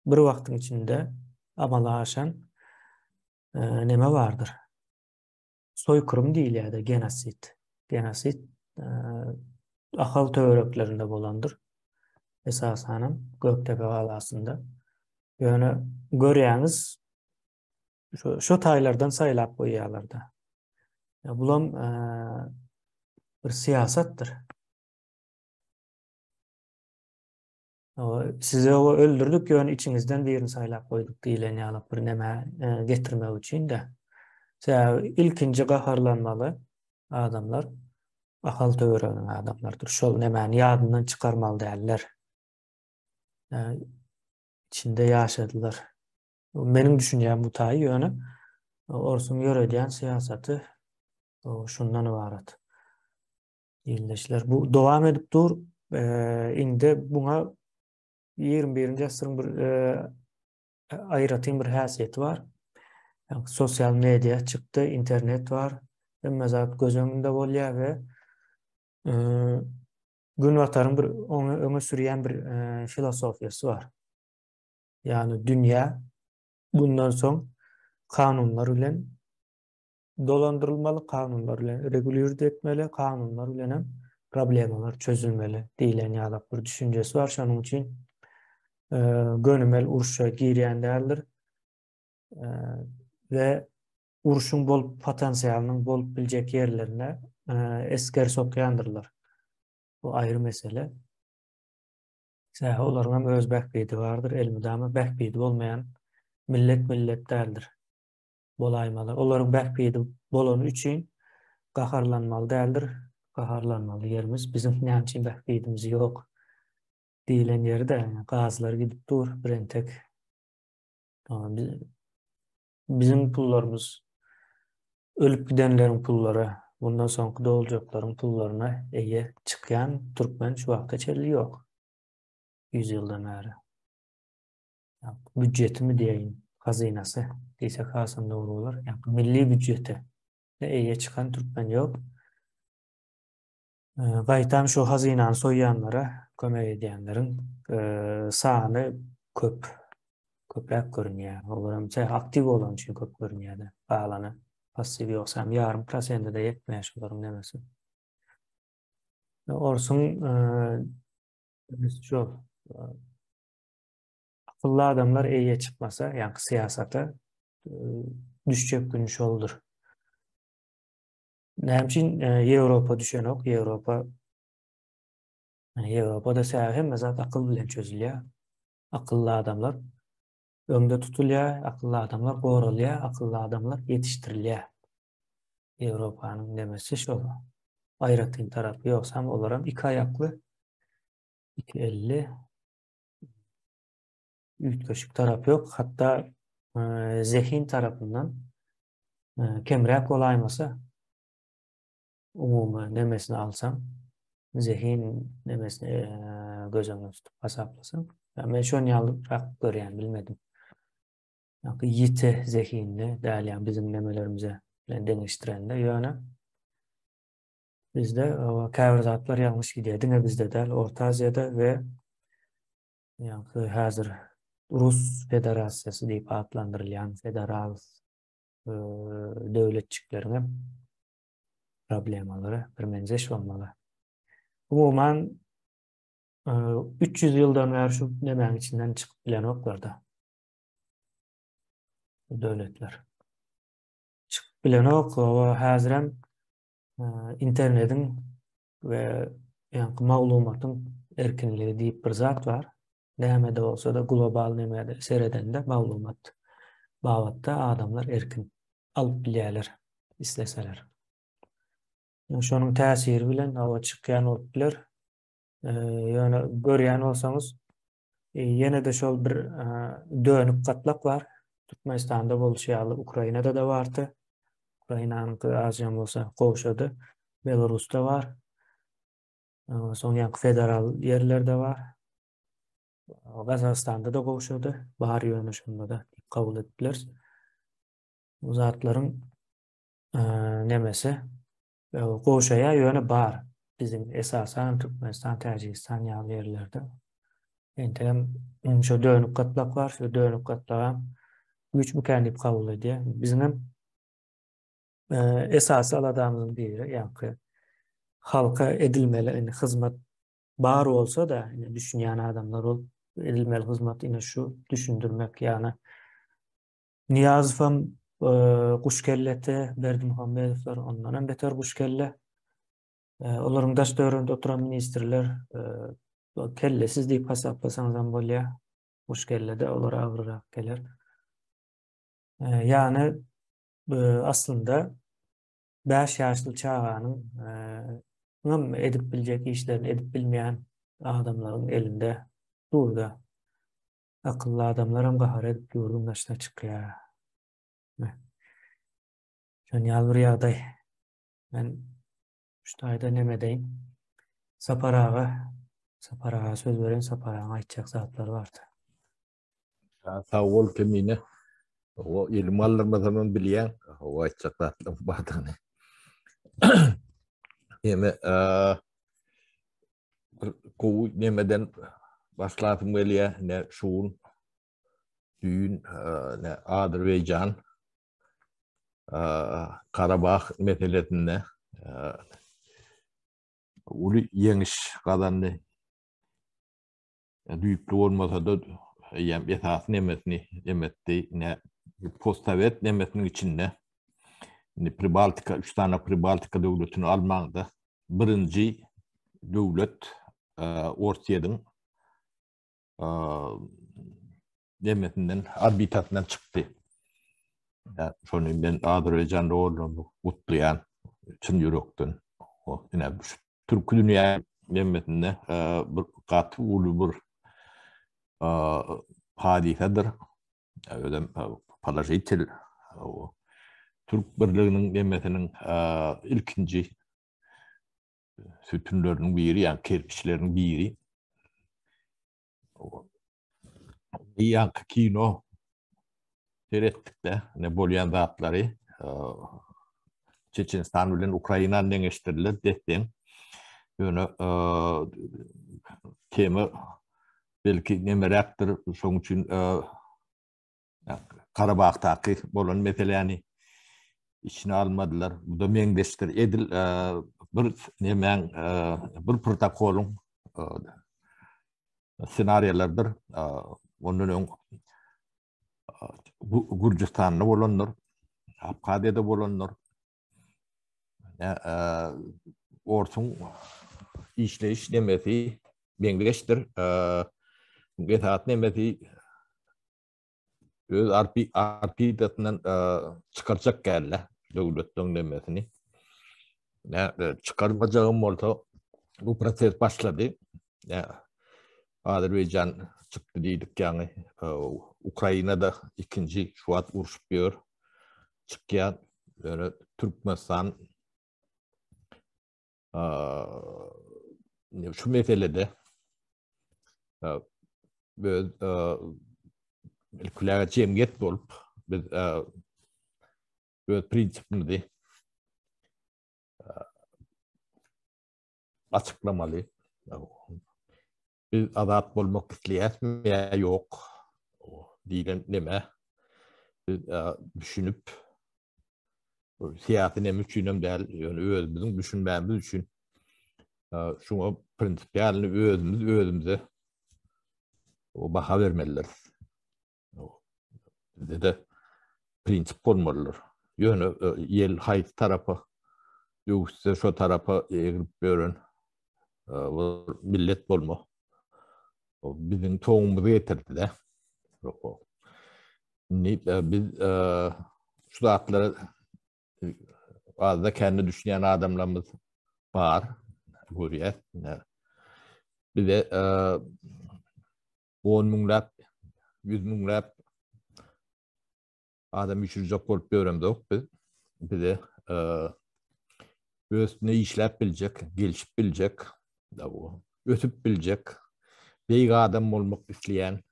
bir wagtyň içinde amala aşan neme vardır? Soykırım diýilýär, genosit. Genosit ahal töwereklerinde bolandır. Esasen Göktepe galasında. Ýöne görýäňiz şu taýlardan saýlap goýýarlar da. Bulam bir siyasatdır. Size o öldürdük, ýöne içiňizden birini saýlap goýduk diýilen ýalyp bir näme getirmek üçin de. İlkinci gaharlanmaly adamlar ahal töwereginiň adamlardyr. Şol nämäni ýadyndan çykarmaly däller. İçinde ýaşadylar. Meniň düşünýäm bu taý ýöne orsun ýöredýän siýasaty şundan ibaret. Ýyldaşlar bu dowam edip dur. Indi buňa 21-nji asyryň bir aýratyn bir häsiýeti bar. Sosial media çykdy, internet var. Emme zat göz öňünde bolýar we gün watarın bir öňe sürýän bir filosofiýasy bar. Yani dünýä bundan soň kanunlar bilen dolandırılmalı, kanunlar bilen regulýr etmeli, kanunlar bilen problemalar çözülmeli diýilen ýalyp bir düşünjesi bar. Şonuň üçin gönümel urşa girýän däldir. Ve urşun bol potansiýalynyň bolup biljek ýerlerine esker sokýandyrlar. Bu aýry mesele. Olaryň öz bähbidi bardyr, elmydama bähbidi bolmaýan millet däldir. Bolaýmaly. Olaryň bähbidi bolan üçin gaharlanmaly däldir. Gaharlanmaly ýerimiz bizim näme üçin bähbidimiz ýok diýilen ýerde gazylar gidip dur, birentek. Bizim pullarımız ölüp gidenlerin pulları, bundan soňky doljaklaryň pullaryna eýe çykýan türkmen şu wagtda çelli ýok. 100 ýyldan bäri. Büdjetimi diýeýin, hazynasy diýsek hasam dogry bolar. Ýani milli büdjete eýe çykan türkmen ýok. Gaýtam şu hazynany soýýanlara kömek edýänleriň sany köpräk görünýär. Olaram aktiv bolan üçin köp görünýär. Bağlany passiv ýoksam ýarym prosentde de ýetmäş olaryň nemesi. Orsun şu akıllı adamlar eýe çykmasa, ýani siýasata düşjek gün şoldur. Näme üçin Ýewropa düşenok, Ýewropada hemme zat akyl bilen çözülýär. Akıllı adamlar öňde tutulýar, akıllı adamlar gorulýar, akıllı adamlar ýetiştirilýär. Ýewropanyň demesi şol. Aýratyn tarapy ýoksam olaram iki ayaklı, iki elli ütköşük tarapy ýok. Hatta zehin tarapyndan kemräk bolaýmasa umumy nemesini alsam, zehin nemesini gözüňe tutup hasaplasam, men şonu ýalyrak görýän bilmedim. Ýite zehinni däl bizim nemelerimize bilen deňeştirende ýöne bizde käbir zatlar ýalňyş gidýär. Diňe bizde däl Orta Aziýada we häzir Rus Federasiýasy diýip adlandyrylýan federal döwletçikleriň problemalary birmenzeş bolmaly. Umuman 300 ýyldan bäri şu nemäň içinden çykyp bilen oklarda. Döwletler. Çykyp bilen ok, häzirem internetiň we maglumatyň erkinligi diýip bir zat bar. Näme-de bolsa da global näme-de seredende maglumat. Bawatda adamlar erkin alyp bilýärler, isleseler. Şonuň täsiri bilen hawa çykýan oplar ýöne görýän bolsaňyz ýene-de şol bir dönüp gatlak bar. Türkmenistan'da bolşayalı, Ukrayna'da da vardı. Ukrayna'nın azam olsa koğuşadı. Belarus'ta var. Sonra federal yerlerde var. Kazakistan'da da koğuşadı. Bahar yönüşünde de kabul ettiler. Bu zatların nemesi koğuşaya yönü bar. Bizim esasen Türkmenistan, Tacikistan yağlı yerlerde. Entem şu dönük katlak var. Şu dönük katlağın güç mükemmel kabul ediyor. Bizim esası aladığımızın biri yani halka edilmeli yani hizmet bar olsa da yani düşünen adamlar ol edilmeli hizmet yine şu düşündürmek yani Niyazfam Kuşkellete Berdimuhammedovlar ondan beter Kuşkelle onların daş dövründe oturan ministerler kellesiz deyip hesaplasanızdan bolya Kuşkellede olar ağırarak gelir. Yani aslında 5 yaşlı çağanın edip bilecek işlerini edip bilmeyen adamların elinde durda. Akıllı adamlarım kahar edip yurdun başına çıkıyor. Şön yalvır yağday. Ben şu ayda nemedeyim. Saparağa söz veren Saparağa aytacak zatlar vardı. Sağ ol kemine. O ilim alırmadan bilen o aytacaklar vardı. Yeme ku nemeden başlatım geliyor ne şuun düğün ne Azerbaycan Karabağ meselesinde ulu yeniş kadanlı büyüklü olmasa da yani esas nemeti ne postsovet nemetinin içinde Pribaltika 3 tane Pribaltika devletini Almanya'da birinci devlet Ortiya'nın nemetinden arbitatından çıktı. Yani sonra ben Azerbaycan'da olduğumu mutluyan için yürekten o yine Türk dünya nemetinde bir katı ulu bir hadisedir. Öyle palajitil Türk Birliği'nin nemetinin ilkinci sütunlarının biri yani kerpiçlerin biri. Yani kino seyrettik de ne bolyan zatları Çeçenistan ile Ukrayna'nın dengeçtirilir destem. Yani tema belki ne meraktır son için Karabağ'taki bolan meseleni içine almadılar. Bu da mendeştir edil bir nemen bir protokolun senaryolardır. Onun Gürcistan'da bulunur, Abkhaziya'da bulunur. Orsun işleyiş nemesi mendeştir. Gesat nemesi öz arpidatından çıkaracak geldi devletin nemesini. Çıkarmacağım oldu. Bu proses başladı. Azerbaycan çıktı dedik yani. Ukrayna'da ikinci Şubat uruşuyor. Çıkıyor. Böyle Türkmenistan şu meselede böyle külahı cemiyet bulup biz böyle prensipini açıklamalı. Biz adat olmak isteyiz mi ya yok diyen neme biz düşünüp siyasi neme düşünüm değil yani özümüzün düşünmemiz için şuna prensipiyelini özümüze o baha vermeliler. Bizde de prensip olmalılar. Yani yel hayt tarafı yoksa şu tarafa eğilip görün millet olma. Bizim tohumumuzu getirdi de. Biz şu zatları bazı kendi düşünen adamlarımız var. Görüyor. Bir de 10 minglap, 100 minglap adam üçüncek bolup göremdik biz. Bir de özüne işlep bilecek, gelişip bilecek, ötüp bilecek, beygi adam olmak isteyen,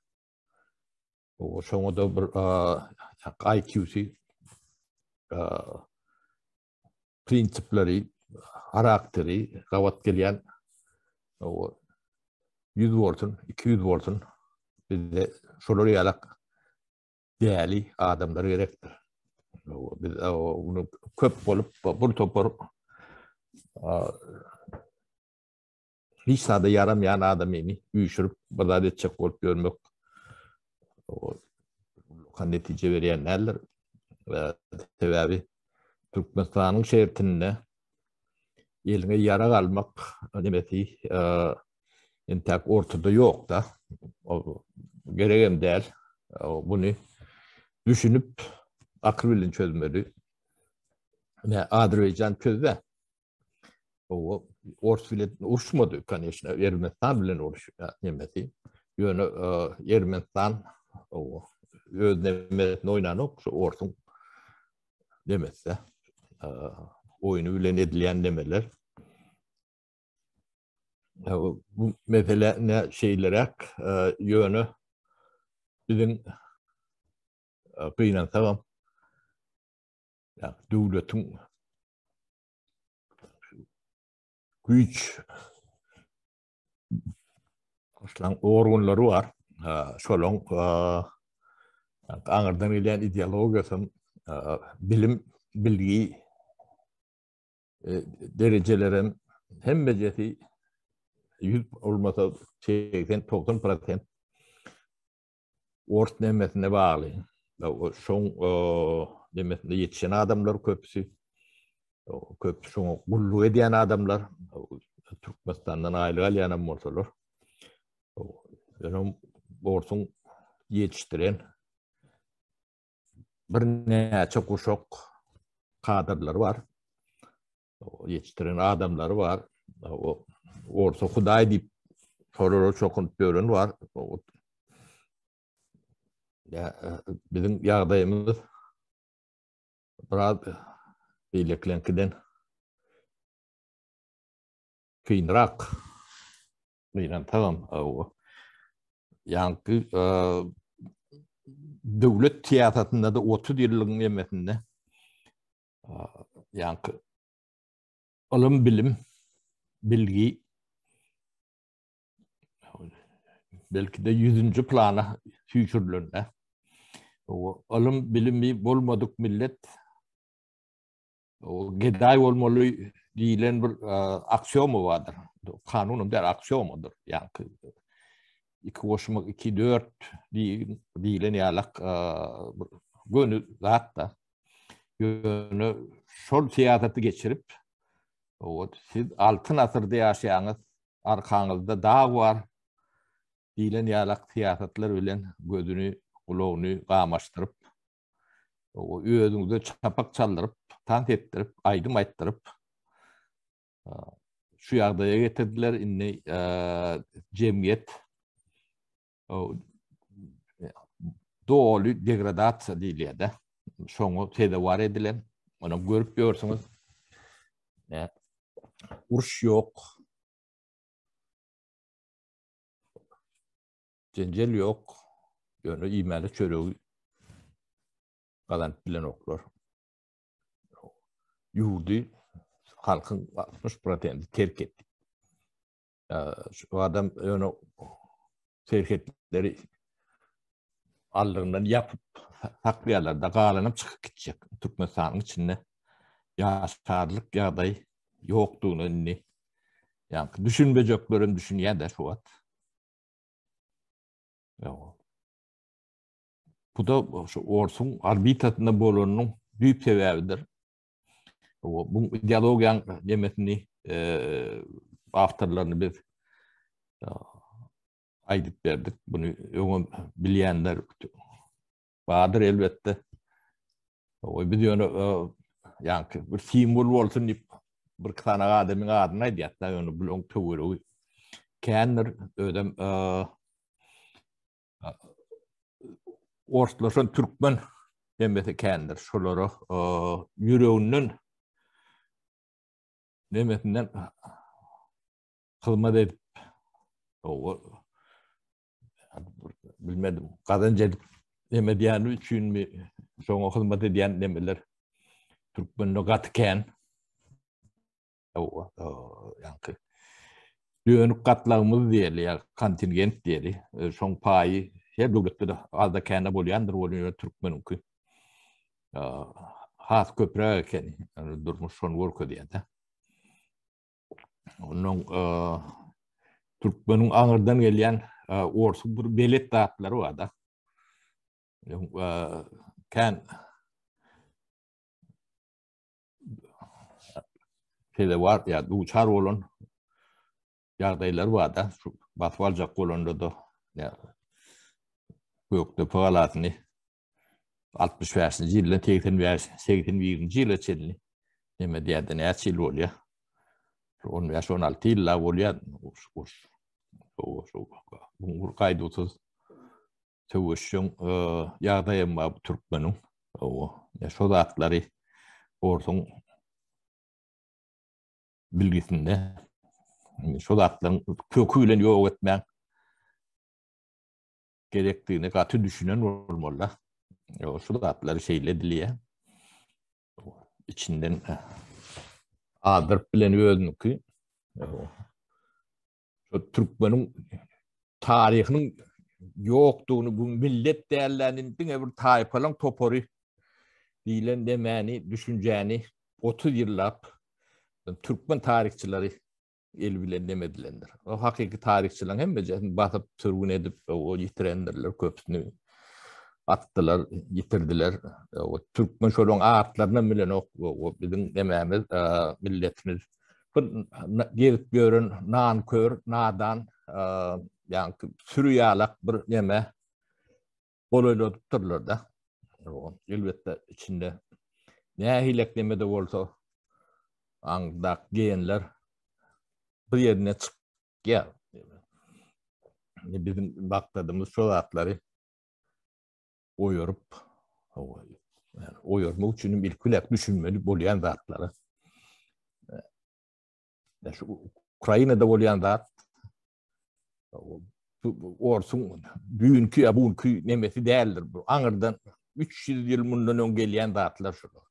o şoňa da bir IQ'si, prinsipleri, karakteri gawat gelýän 100 bolsun, 200 bolsun, bizde şolary ýalak değerli adamlar gerektir. Biz onu köp bolup bir topar hiç sada yaramayan adam eni üýşürip bazar etjek bolup görmek kan netije berýänler we sebäbi Türkmenistanyň şertinde eline yara galmak demeti entek ortada yok da geregem däl. Bunu düşünüp akıl bilen çözmeli. Ne Azerbaycan çözde. O ors bilen uruşmadı kanışna Ermenistan bilen uruş demeti. Yönü Ermenistan o öznemet oynanıp şu orsun demetse oyunu bilen edilen demeler. Bu mesela ne şeylerek yönü bizim kıyınan tamam. Yani devletin güç organları var. Şolong anırdan ilen ideologiyasın bilim bilgi derecelerin hem meceti 100 olmasa 80-90% ort nemesine bağlı. Şoň demesinde yetişen adamlar köpüsü, köp şoň gullu edýän adamlar Türkmenistandan aýly galýan bolsalar. Benim borsun yetiştiren bir näçe kuşak kadrlar var. Yetiştiren adamlar var. Orta Hudaý diýip sorary çokunup görün var. Ya bizim ýagdaýymyz biraz beýleklenkiden kynrak. Beýlen tamam. Ýanky döwlet tiýatratynda da 30 ýyllygyň emesinde ýanky ilim bilim bilgi belki de 100-nji plana süýçürilende. O ilim bilimi bolmadyk millet o geday bolmaly diýilen bir aksiomu vardır. Kanunum der aksiomudur. Ýanky 2-4 diýilen ýalak gönü zatda ýöne şol tiýatraty geçirip siz altyn asyrda ýaşaýaňyz arkaňyzda dağ var diýilen ýalak tiýatratlar bilen gözüni gulagyny gamaşdyryp özüňize çapak çaldyryp tant etdirip aýdym aýtdyryp şu ýagdaýa getirdiler inni jemgyýet doğaly degradasiýa diýilýär. Şoňa tedawar edilen, onu görüp ýörsiňiz. Uruş ýok. Jenjel ýok. Ýöne iýmeli çöregi galan bilen oklar. Ýurdy halkyň 60% terk etdi. Şu adam ýöne şerhetleri allığından yapıp saklayalar da galanıp çıkıp gidecek. Türkmenistan'ın içinde yaşarlık ýagdaý ýokdugyny yani düşünmejeklerini düşünýär de şu at. Bu da şu orsun arbitatynda bolanyň büyük sebäbidir. Bu ideologiýaň demesini awtorlaryny biz aýdyp berdik. Bunu öňe bilýänler bardyr elbetde. Biz ýöne ýanky bir simbol bolsun diýip bir tane adamyň adyny aýdýar da ýöne bilen töwürügi. Kändir ödem Orslaşan Türkmen Demeti kendiler şoları yüreğinin demetinden hizmet edip bilmedim kadınca demediğini için mi sonra hizmet ediyen demeler Türkmen'e katken yani düğün katlarımız diyelim ya kontingent diyelim son payı her devlette de azda kendi bolayandır oluyor Türkmen'in ki has köprü durmuş son vurku diye de onun Türkmen'in ağırdan gelen orsu bir belet dağıtları var da şeyde var ya uçar olan yağdaylar var da batvalca kolonda da ya gökte pahalatını 60 versin yılın 80 yılı çelini deme diye ne açıl oluyor 16 yılla oluyor bu kaydotuz tavuşun yağdayım var Türkmen'in ya sodatları orsun bilgisinde sodatların köküyle yok etmen gerektiğini katı düşünen olmalı. O sodatları şeyle diliye içinden adırıp bilen öğündü ki Türkmen'in tarihinin yoktuğunu bu millet değerlerinin bir tayfalan toporu dilen demeni, düşünceni 30 yıllık Türkmen tarihçileri el bilen demedilendir. O hakiki tarihçilerin hem de batıp sürgün edip o yitirendirler köpsünü attılar, yitirdiler. O Türkmen şolun ağıtlarından bilen o bizim dememiz milletimiz gelip görün nankör, nadan yani sürüyalak bir yeme olayla tutturlar da. Elbette içinde ne hilekleme de olsa andak geyenler bir yerine çıkıyor. Bizim baktığımız solatları oyorup yani oyormak için bir kulak düşünmeli bolayan zatları. Ukrayna'da bolayan zat orsun büyünkü ya bugünkü nemesi değildir. Anırdan 300 yıl bundan gelen zatlar şunu.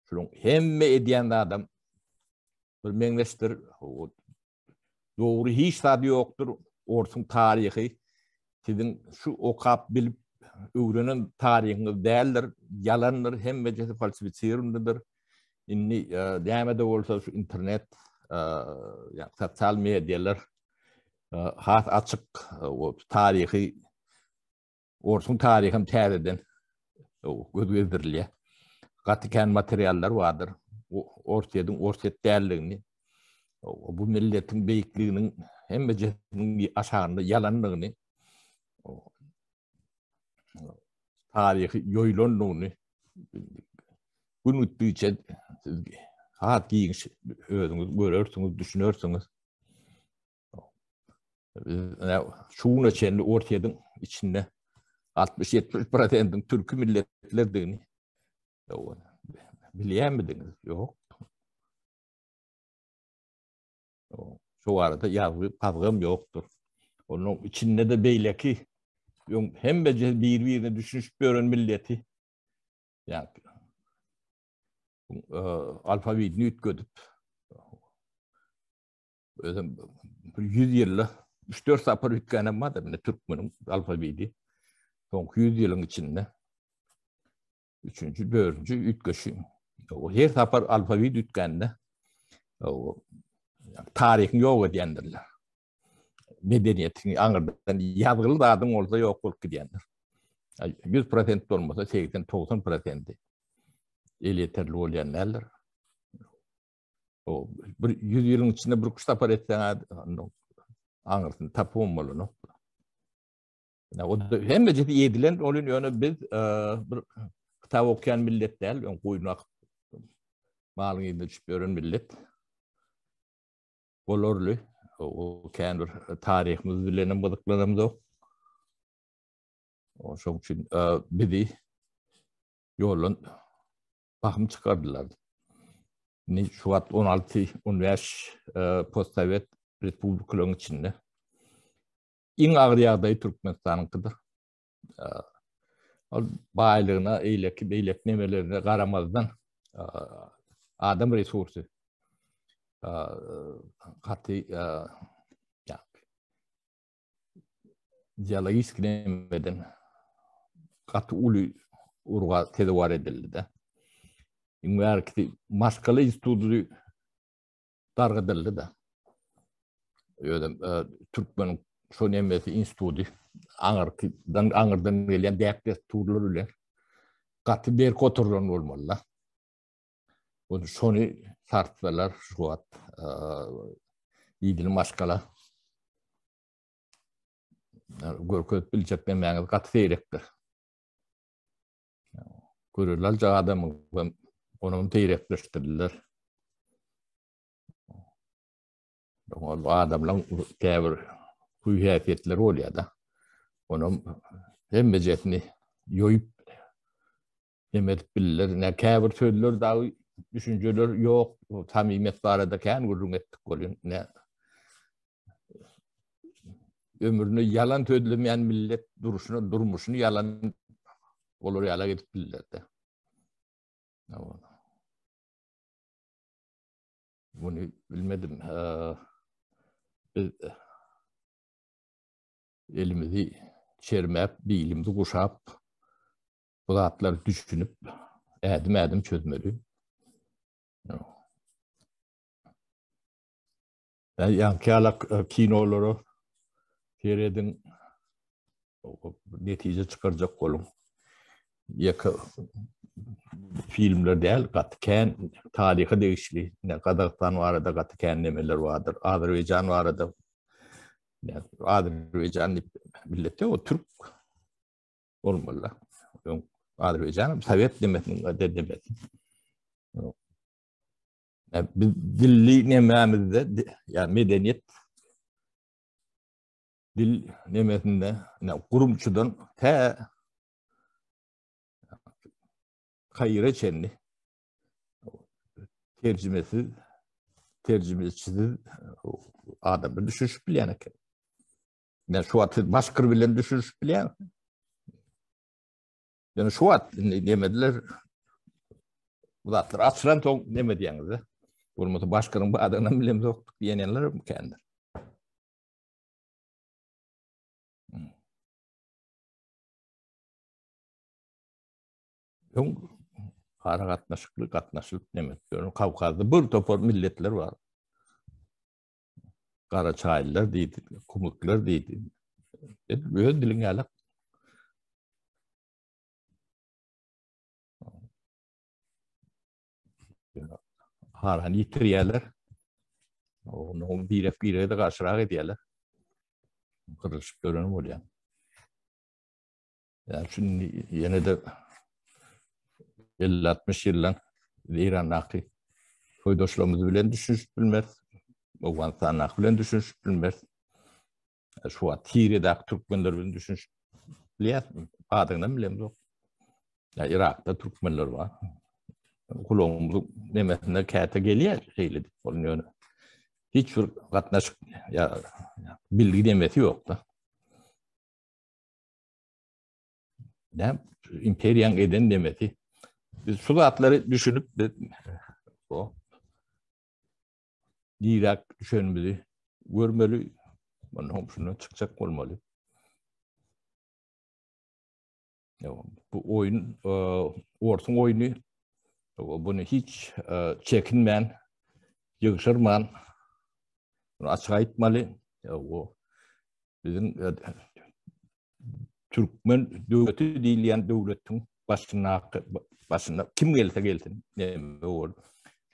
Şunun hemme ediyen adam bir menleştir doğru hiç tadı yoktur orsun tarihi sizin şu okap bilip öğrenen tarihiniz değerler yalanlar hem vecesi falsifiyerindedir inni devam olsa şu internet yani sosyal medyalar has açık o tarihi orsun tarihin tereden gözdiriliyor katiken materyaller vardır ortaya değerlerini bu milletin beyikliğinin hem vecesinin aşağında yalanlığını tarihi yoylanlığını unuttuğuca hat giyin özünüz görürsünüz, düşünürsünüz. Şuna çenli ortayanın içinde 60-70% Türk'ü milletlerdiğini bileyen miydiniz? Yok. Şu arada yazı kavgam yoktur. Onun içinde de böyle ki hem birbirine düşünüp gören milleti yani alfabetini ütgödüp 100 yılla 3-4 sapar ütgenem var da Türkmen'in alfabeti son 100 yılın içinde 3. 4. ütgöşü her sapar alfabet ütgende tarihin yok ediyendirler. Medeniyetini anırdan yazılı da adım olsa yok olup gidiyendir. 100% olmasa 80-90% el yeterli olayanlardır. O 100 yılın içinde bir kuş tapar etsen anırsın, tapı olmalı. O da hem de yedilen onun yönü biz bir kitap okuyan millet değil, kuyunak malın yedin çıkıyorum millet. Olurlu. O kendi tarihimiz bilenin balıklarımız o. O çok için bizi yolun bakım çıkardılar. Şubat 16-15 postsovet respublikalarının içinde. En ağır yağdayı Türkmenistan'ınkidir. Baylığına, eylek nemelerine karamazdan adam resursu katı jala iskinemeden katı ulu urga tedavar edildi de. İnverkti maskalı istudu dargıdıldı da. Öyle Türkmen şu nemesi institudu Ağırdan gelen değerli turlar öyle. Katı bir kotordan olmalı. Bunu şunu tartışmalar şu an ilgili maskala. Görküt bilecek demeyen katı seyrektir. Görürlerce adamı onun seyrekleştirirler. Adamla tevir hüyafiyetleri oluyor da. Onun hem bezetini yoyup hem edip bilirler. Ne tevir söylüyor da düşünceler yok. Tamimet barada kan gurrun ettik oluyor. Ne ömrünü yalan söylemeyen millet durmuşunu yalan olur yala gidip bilirler de. Bunu bilmedim. Elimizi çermeyip, bilimizi kuşap, bu zatları düşünüp, edim çözmeli. Yankıyalık kinoları seyredin, netice çıkaracak olun. Yakı filmler değil, Katıken tarihi değişli. Ne Kazakhstan var da Katıken nemeler vardır. Azerbaycan var da Azerbaycan milleti o Türk olmalı. Azerbaycan Sovet demesin. Dilli nememizde yani medeniyet dil nemesinde kurumçudan te kayıra çenli tercümecisiz adamı düşürüş bilen. Yani şu at başkır bilen düşürüş bilen. Yani şu at demediler. Bu zatlar açılan ton demedi yalnız. Olmasa başkanın bu adamdan bilemiz yok diyenler mi kendi? Yok. Kara katnaşıklık demek diyorum. Kavkaz'da bir topor milletler var. Karaçaylılar değildi, Kumuklar değildi. Böyle dilin alak. Harhan yitiriyorlar. Onu bir de karşırak ediyorlar. Kırılışıp görünüm oluyor. Yani şimdi yine de 50-60 yıldan İran'daki soydaşlarımızı bilen düşünüş bilmez. Afganistan'daki bilen düşünüş bilmez. Şu an Tiri'deki Türkmenler bilen düşünüş bilmez. Adından bilmez yok. Yani Irak'ta Türkmenler var. Kulağımızın demesinde kâte geliyor şeyledik. Hiç bir katnaşık ya bilgi demesi yok da. Ne? İmperyan eden demesi. Biz şu zatları düşünüp o Irak düşünmeli, görmeli, onun şunu çıkacak olmalı. Bu oyun, orsun oyunu, bunu hiç çekinmeyen, yığışırman, bunu açık etmeli. Bizim Türkmen devleti değil yani devletin başına kim gelse gelsin.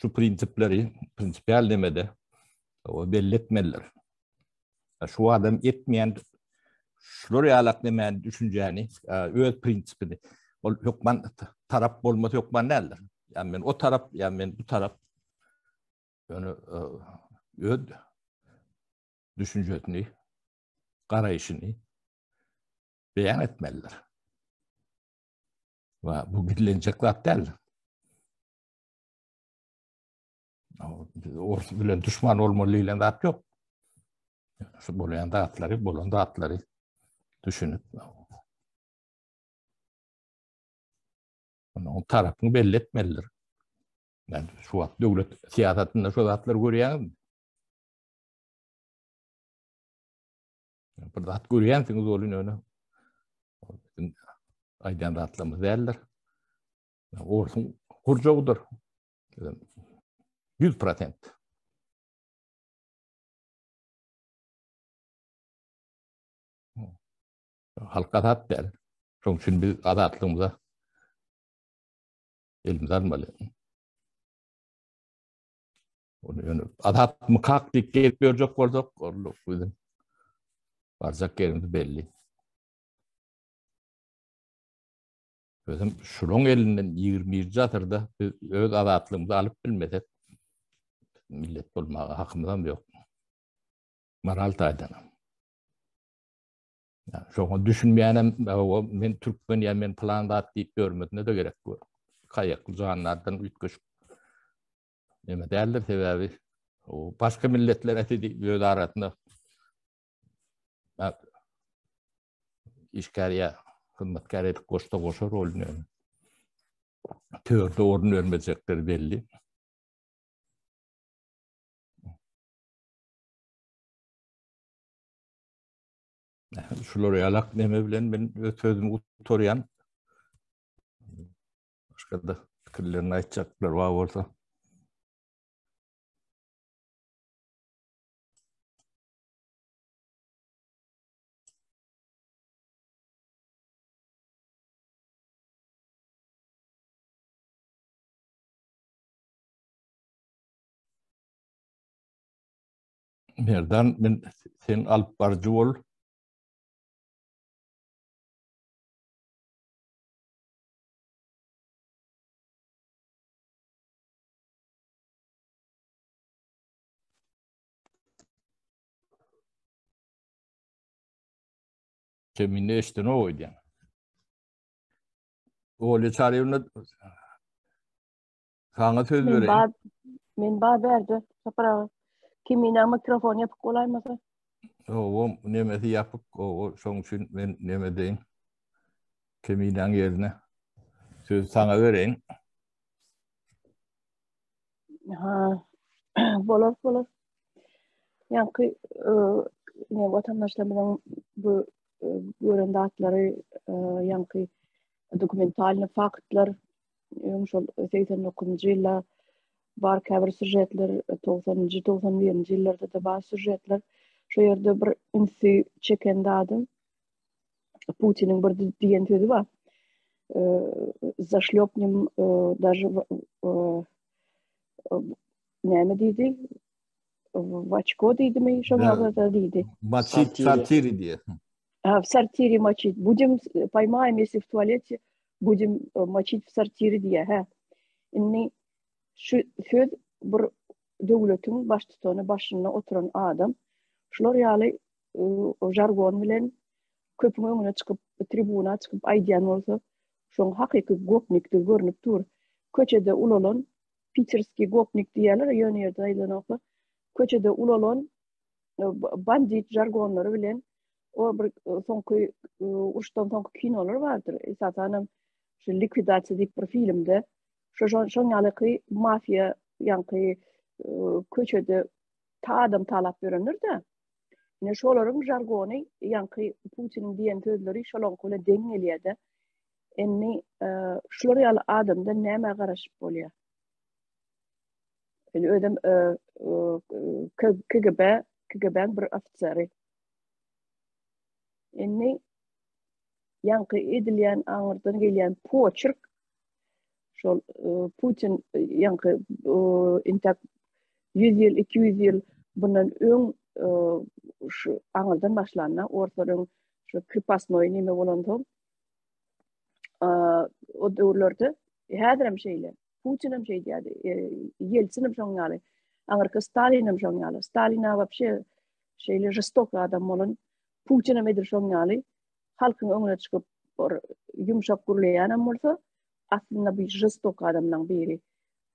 Şu prinsipiyel demede belli etmeliler. Şu adam etmeyen, şuraya alak demeyen düşünceni, öz prinsipini, yok ben taraf olması yok ben derler. Yani ben o taraf, yani ben bu taraf, yani öz düşüncesini, karayışını beyan etmeliler. Ve bu gidilecek zat değil. Orası bile düşman olmalıyla zat yok. Şu bolayan dağıtları düşünüp onun tarafını belli etmelidir. Yani şu vakit devlet siyasetinde şu zatları görüyen bir zat görüyensiniz olun öyle. Aydan da atlamız değerler. Orsun kurcavudur. 100%. Halka adat der. Çünkü şimdi biz adatlığımıza elimiz almalı. Yani adat mı kalktık gelip görecek olacak. Bizim varacak yerimiz belli. Bizim şunun elinden 20 asırda öz adatlığımızı alıp bilmesek millet olmağa hakkımızdan yok. Maral taydan. Yani şunu düşünmeyenim, ben Türkmen ya men planda at deyip görmedine de gerek var. Kayaklı canlardan ütküş. Neme değerler sebebi. O başka milletler eti böyle arasında işgariye, hizmetkariye koşa rol oynuyor. Teoride orun ölmeyecekleri belli. Şuları yalak neme bilen ben sözümü utorayan başka da fikirlerini açacaklar var orada. Nereden ben sen alıp barcı ol. Kemine işte ne oydu yani. Oğlu çağırıyor sana söz vereyim. Men berdi. Sapara kimine mikrofon yapıp kolayması. O nemesi yapıp o son için ben nemedeyim. Kemiden yerine söz sana vereyim. Ha. Bolor. Yankı ne vatandaşlarımızın bu görüntüleri yankı dokumentalne faktlar şol 89 yıllar var kabir süjetler 90-91 yıllarda da var süjetler şu yerde bir insi çeken adam Putin'in bir diyen sözü var. Зашлепнем даже ne deydi? Vaçko deydi mi? Şoňa deydi. Сортири diye. В сортире мочить. Будем, поймаем, если в туалете, будем мочить в сортире diye. Ha. İnni şu söz bir devletin baş tutanı başına oturan adam. Şular ýaly jargon bilen köpüň öňüne çykyp, tribuna çykyp aýdýan bolsa, şoň hakyky gopnikdi görnüp dur. Köçede ulalan Peterski gopnik diýerler, ýöne ýerde aýlanoklar. Köçede ulalan bandit jargonlary bilen o bir soňky urşdan soňky kinolar bardyr. Esasanam şu likvidasiýa diýip bir filmde şoň ýaly mafia ýanky köçede ta adam talap berenler de. Yine şolaryň jargony ýanky Putin diýen sözleri şolaňky deň elýär. Enni şular ýaly adamda näme garaşyp bolýar? Yani ödem KGB'nin bir ofiseri. Enni yankı edilýän aňyrdan gelýän poçerk şol Putin yankı intak 100 ýyl 200 ýyl bundan öň şu aňyrdan başlanýan ortaryň şu kripasnoy näme bolandy o döwürlerde häzirem şeýle Putin'im şey diýdi, Yeltsin'im şoň ýaly. Aňyrky Stalin'im şoň ýaly. Stalin wapşe şeýle jistok adam bolan. Putin'im edir şoň ýaly. Halkyň öňüne çykyp bir ýumşak gürleýän bolsa, aslında bir jistok adamdan biri.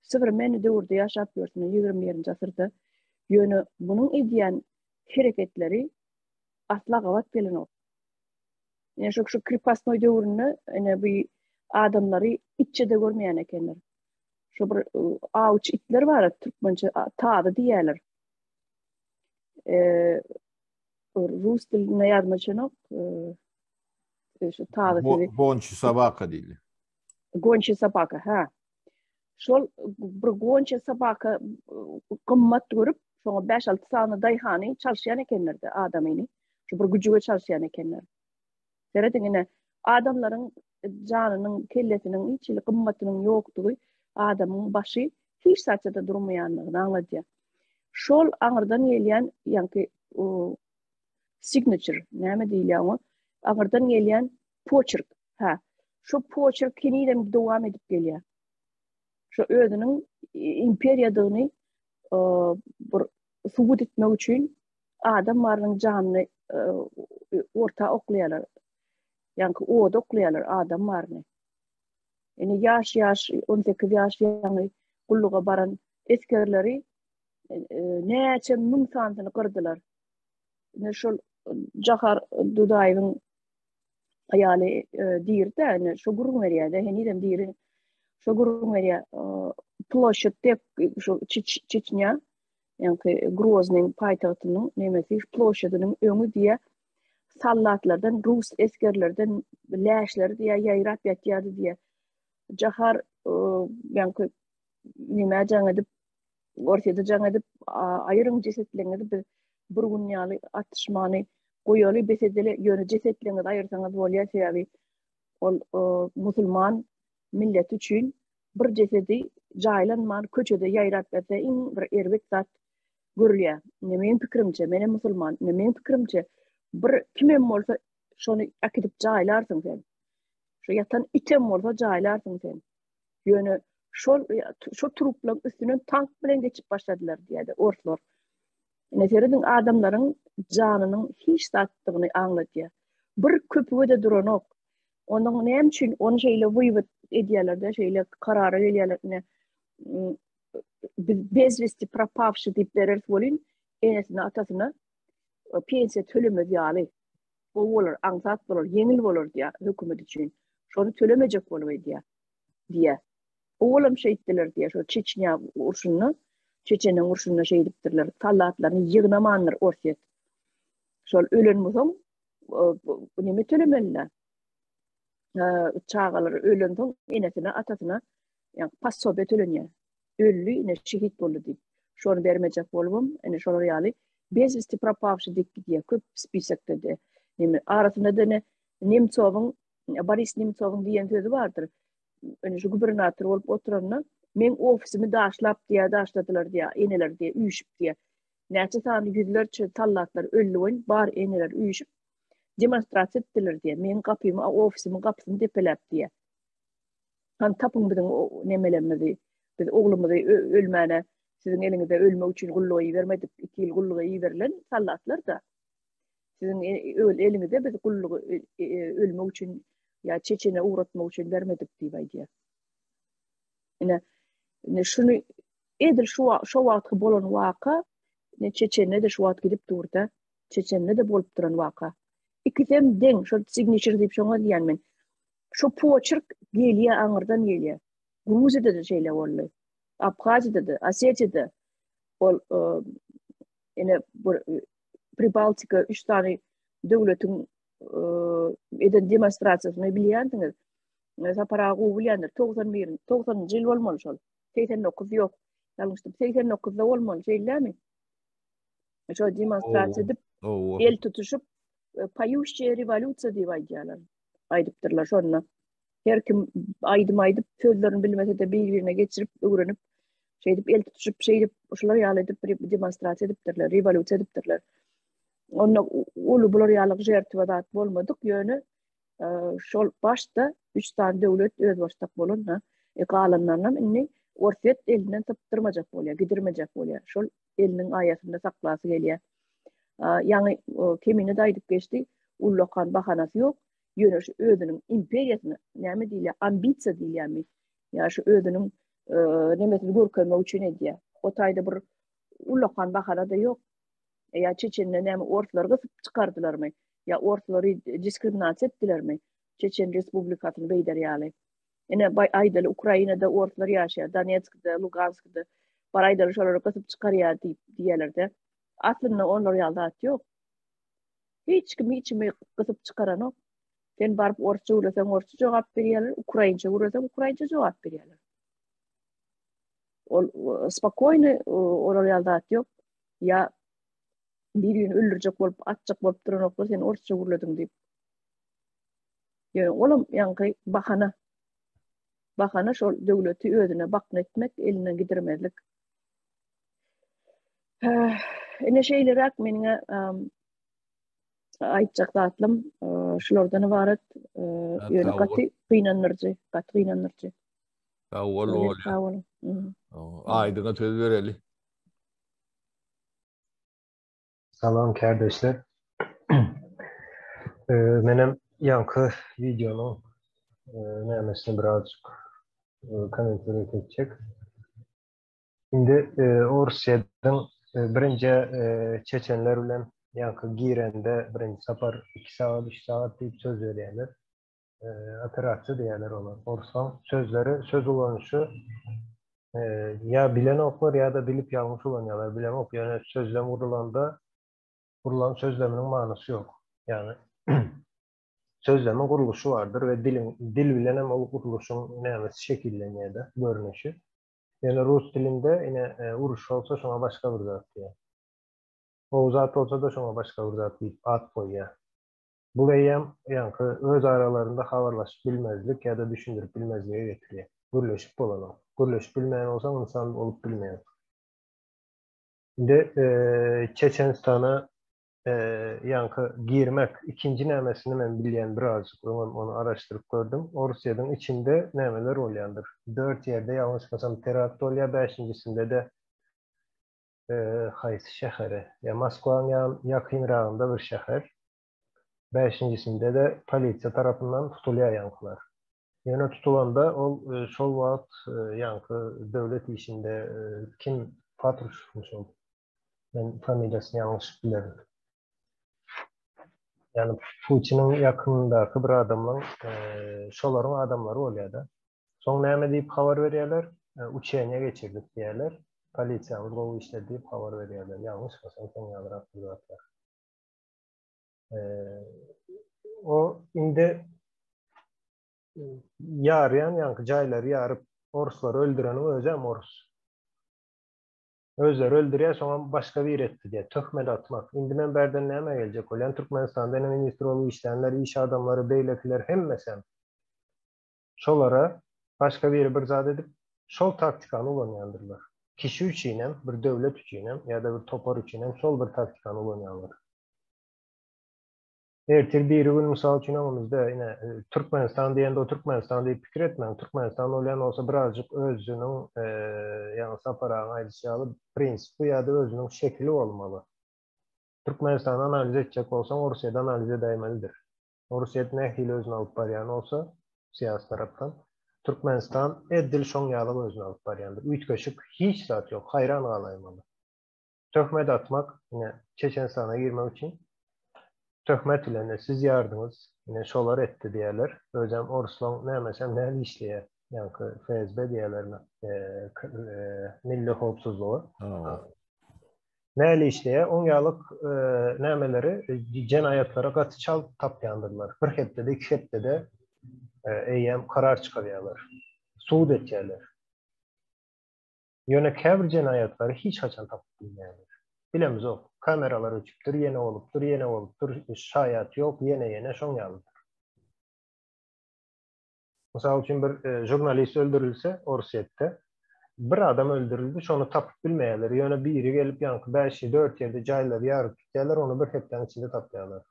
Sıfır meni döwürde yaşap ýörsün 20-nji asyrda. Ýöne bunun edýän hereketleri asla gawat gelenok. Yani şu kripasnoy döwründe ene bir adamları iççe de görmeýän ekenler. Şu bir avuç itler var, Türkmençe taada diýerler. Rus diline ýazmaçynok, şu taada Gonçy sabaka diýilýär. Gonçy sabaka, ha. Şol bir gonçy sabaka gymmat görüp, şoňa 5-6 sany daýhany çalşýan ekenler-de adamyny. Şu bir güjüge çalşýan ekenler. Seredine adamlaryň janynyň kellesiniň içili gymmatynyň ýokdugy adamyň başy hiç saçda durmaýanlygyny anladýar. Şol aňyrdan gelýän ýa-ni signature näme diýilýär? Aňyrdan gelýän poçerk. Ha. Şu poçerk kinidem dowam edip gelýär. Şu özüniň imperiýadyny bir subut etmek üçin adamlaryň janyny orta oklaýarlar. Yani o doklayalır adam var ne? Yani yaş 18 yaş yani kulluğa baran eskerleri neçe mün santını kırdılar. Ne şu Cahar Dudaýewiň aýaly diýirdi, yani şu gurun berýärde, henidem diýirin. Şu gurun berýär ploşetde şu Çeçnya, yani Groznyň paýtagtynyň nemesi ploşedynyň öňü diýe sallatlardan, Rus eskerlerden läşleri diye yayrap ýatýardy diye. Cahar yani nime jaň edip, ortada jaň edip, aýryň jesetlerini bir dünýäli atışmany goýaly besedele ýöne jesetlerini aýyrsaňyz bolýar sebäbi ol musulman millet üçin bir jesedi jaýlanman köçede yayrap ýatsa iň bir erbek zat görülýär. Meň pikirimçe, menem musulman, meň pikirimçe bir kimem bolsa şonu akidip jaýlarsyň sen. Şu yatan item bolsa jaýlarsyň sen. Ýöne şu truplaryň üstünden tank bilen geçip başladylar diýdi ortlar. Neseredin adamlaryň janynyň hiç zatdygyny anlatýar. Bir köpüge de duranok. Onuň näme üçin onu şeýle wywet edýärler de şeýle karara gelýärler. Bezvesti propavşy diýip berer bolyn, enesine atasyna pensiya töleme diýaly. O bolar, aňsat bolar, yeňil bolar diýär hökümet üçin. Şonu tölemejek bolýar diýär. Oğlum şehitdiler diye şu Çeçnya urşunu, Çeçenin urşunu şehitdirler. Tallatlarını yığınamanlar orset. Şol ölen musun, neme tölemenler. Çağalar ölen son enesine, atasına, yani pas sohbet ölenye. Öllü yine şehit boldu deyip. Şonu vermeyecek bolubum, yani şonu reali. Bezvisti propavşi dikki diye köp spisekte de. Arasında da ne Nemtsov'un, Boris Nemtsov'un diyen sözü vardır. Yani şu gubernatör olup oturanlar, men ofisimi daşlap diye, daşladılar diye, eneler diye, üyüşüp diye. Näçe sany yüzlerçe tallatlar öllüň, bar eneler üyüşüp, demonstrasiýa etdiler diye. Men gapymy, ofisimi gapysyny depelep diye. Han tapyň biziň nemelemidi, biz oglumyzy ölmäne, siziň eliňizde ölmek üçin gullugy bermedik, 2 ýyl gullugy berilen tallatlar da. Siziň eliňizde biz gullugy ölmek üçin ya Çeçene uğratmak için vermedik diýdi. Ne şunu edir şu wagtky bolan waka, ne Çeçene de şu wagt gidip durda, Çeçene de bolup duran waka. İkisem deň, şu signature diýip şoňa diýenmen. Şu poçerk gelýär aňyrdan gelýär. Gruziýada da şeýle boldy. Abhaziýada da, Osetiýada ol ene Pribaltika 3 tane döwletiň eden demonstrasiýasyny bilýändiňiz. Saparagy bilýändir. 90 ýyl bolmaly şol. 89 ýok. Ýalňyşdyp 89-da bolmaly şeýlemi? Şo demonstrasiýa edip, el tutuşup, paýuşçy rewolýusiýa diýip aýdýarlar. Aýdypdyrlar şonu. Her kim aýdyp sözlerini bilmese de bir-birine geçirip, öwrenip, şeýdip el tutuşup, şeýdip, şolar ýaly edip demonstrasiýa edipdirler, rewolýusiýa edipdirler. Onu ulu bular ýalyk jertwedat bolmadyk ýöne şol başda 3 tane döwlet öz başdak bolan galanlaryndan inni orset elinden tapdyrmajak bolýar, gidirmejek bolýar. Şol eliniň aýatynda saklasy gelýär. Ýani kemini de aýdyp geçdi, ullakan bahanasy ýok. Yöne şu özünün imperiyasını näme diýilýär, ambisiýa diýilýärmi? Ya şu özünün nemesini görkezmek üçin edýär. O taýda bir ulakan bakara da yok. Ya Çeçen'de näme ortlar gysyp çykardylarmy? Ya ortlary diskriminasiýa etdilermi? Çeçen Respublikasyny beýderýärler. Ene aýdaly Ukrainada ortlar ýaşaýar, Donetskda, Luganskda bar aýdaly şolary gysyp çykarýar diýerler. Aslynda onlar ýalda ýok. Hiç kim hiçmi gysyp çykaran. Sen barıp orçça urasan orçça jogap berýärler, ukrainça urasan ukrainça jogap berýärler. Spokojny olar ýalda ýok. Ya birini öldürjek bolup, atjak bolup duran okda sen orçça urladyň diýip. Yani olam ýanky bahana. Bahana şol döwleti özüne bakyn etmek, elinden gidirmezlik. Ene şeýlerak meniňe aýtjak zatlym şulardan ibaret ýöne gaty gynanyrjy. Kawol. Aydyna söz bereli. Salam kardeşler. Menem yankı videonun nämesini birazcık komentar edecek. Şimdi Rusya'dan birinci Çeçenler bilen yankı girende birinci sapar 2 saat 3 saat deyip söz verýärler. Atıratçı diýerler ona. Orsan sözleri söz olanışı ya bilen oklar ya da bilip yanlış olanyalar. Bilen ok yani sözlem vurulan sözleminin manası yok. Yani sözlemin kuruluşu vardır ve dil bilen hem o kuruluşun nämesi şekillenýär de görünüşü. Yani Rus dilinde yine uruş olsa şuna başka bir zat diýär. O zat olsa da şuna başka bir zat diýip ad koýýar. Bu eýem yankı öz aralarında habarlaşıp bilmezlik ya da düşündürüp bilmezliğe getirýär. Gürleşip bolan. Gürleşip bilmeyen olsa insan olup bilmeyen. Şimdi Çeçenistan'a yankı girmek ikinci nämesini men bilýän birazcık onu araşdyrıp gördüm. Rusya'nın içinde nämeler bolýandyr. 4 yerde ýalňyşmasam terakt bolýar, 5-ncisinde de haýsy şäheri. Ya Moskwanyň ýakynragynda bir şäher. 5-ncisinde de polisiýa tarapyndan tutulýar ýankylar. Ýöne tutulanda ol şol wagt yankı döwlet işinde kim Patrushyvmuş ol. Ben familiýasyny ýalňyş bilerim. Yani Putin'in yakınındaki bir adamla şoların adamları oluyor da. Son näme diýip habar berýärler? Uçeňe geçirdik diýerler. Polisiýamyz bu işle diýip habar berýärler. Ýalňyşmasam sen ýalyrak bizatlar. O indi ýaryan ýanky jaýlary ýaryp orusları öldüreni özem orus. Özleri öldürýär, soňa başga bir etdi diye töhmet atmak. Indi men berden näme geljek bolan Türkmenistanda ministr bolup işlenler, iş adamları, beýlekler hemmesem şolara başga bir zat edip şol taktikany ulanýandyrlar. Kişi üçinem, bir döwlet üçinem ya da bir topar üçinem şol bir taktikany ulanýarlar. Ertir biri gün misal üçin amamızda yine Türkmenistan diýende o Türkmenistan diýip pikir etmem. Türkmenistan olan olsa birazcık özünün yani saparaň aýdýaly prinsipi ya da özünün şekli olmalı. Türkmenistan'ı analiz edecek olsan Rusya'da analiz edilmelidir. Rusya'da nähili özüni alıp barýan olsa siyasi tarapdan Türkmenistan eddil şoňýaly özüni alıp barýandyr. Üýtgeşik hiç zat yok. Hayran galaymaly. Töhmet atmak yine Çeçenistan'a girmek için töhmet ile siz yardınız, yine şolar etdi diýerler. Özem Oruslan nämesem näme işleýär. Ýanky FSB diýerler, milli howpsuzlygy. Näle işleýär? 10 ýyllyk nämeleri jenaýatlara gaty çal tapýandyrlar. Bir hepde de, 2 hepde de eýem karar çykarýarlar. Suud etýärler. Ýöne käbir jenaýatlary hiç haçan tapyp bilmeýärler. Bilemiz o. Kameralar uçupdur, yene olupdur, şayat yok, yene şoňýalydyr. Mesela için bir jurnalist öldürülse Rusya'da, bir adam öldürüldü, şonu tapıp bilmeýärler. Ýöne biri gelip ýanky 5-4 ýerde jaýlary ýaryp gitýärler, onu bir hepden içinde tapýarlar.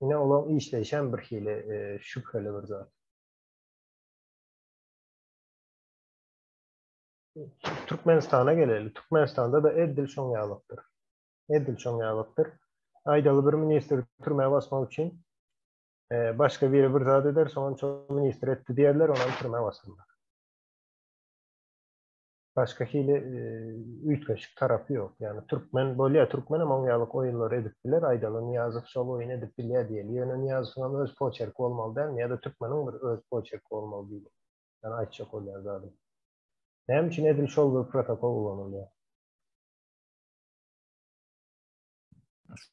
Yine olan işleýşen bir hili şüpheli bir zat. Türkmenistan'a gelelim. Türkmenistan'da da eddil şoňýalykdyr. Eddil şoňýalykdyr. aydalı bir minister türmeye basmak için başka biri bir zat eder, sonra çok minister etti diğerler ona türmeye basarlar. Başka hile ütkaşık tarafı yok. Yani Türkmen böyle ya Türkmen Monyalık oyunları edip bilir. Aydalı Niyazov şol oyun edip bilir diye. Yani Niyazov'un öz poçerki olmalı değil mi? Ya da Türkmen'in bir öz poçerki olmalı değil. Yani açacak oluyor zaten. Hem için edil şol bir protokol kullanılıyor.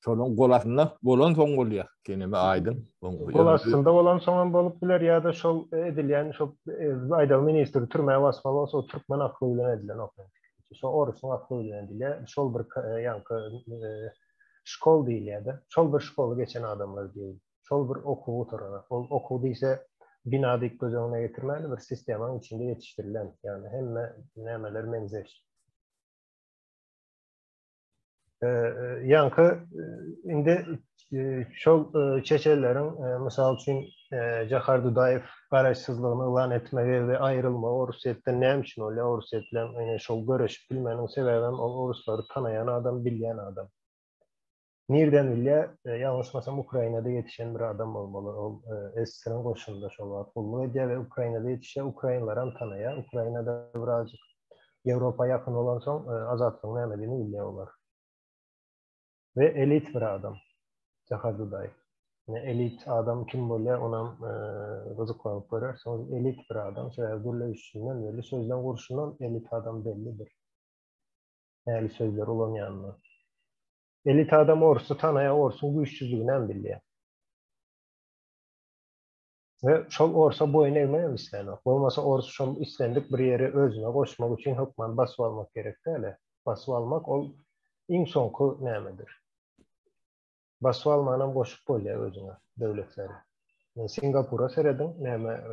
Şonun golasında bolan son bolýar. Keneme aydın. Gol aslında olan zaman bolup biler ya da şol edilen şol aydalı minister türmeye basmalı olsa o Türkmen aklı bilen edilen okuyun. Şol oruçun aklı bilen edilen şol bir yankı şkol değil ya da şol bir şkolu geçen adamlar değil. Şol bir okulu oturana. Okulu ise binada ilk göz önüne getirmeli bir sistemin içinde yetiştirilen yani hem nemeler menzeş. Yankı indi şol çeçelerin misal için Cahar Dudayev garaşsızlığını ilan etmeye ve ayrılma Orusiyetten ne için öyle Orusiyetle şol görüşüp bilmenin sebeben o Orusları tanıyan adam, bilyen adam. Nereden bilye? Yanlışmasam Ukrayna'da yetişen bir adam olmalı. O Esir'in koşunda şol akıllı ediyor ve Ukrayna'da yetişen Ukraynaların tanıya. Ukrayna'da birazcık Avrupa yakın olan son azatlığını emediğini biliyorlar. Ve elit bir adam. Cahar Dudayev. Yani elit adam kim böyle ona rızıklanıp görürseniz elit bir adam. Şöyle durla üstünden böyle sözden kurşundan elit adam bellidir. Yani sözler olan yanına. Elit adam orsu tanıya orsun güçsüzlüğünden biliyor. Ve şol orsa boyun eğmeye istenir. Olmasa orsu şol istendik bir yeri özüne koşmak için hükmen basıp almak gerekti hele. Basıp almak o en sonku nemedir. Basıp almanın koşup oluyor özüne devletleri. Yani Singapur'a seyredin, neme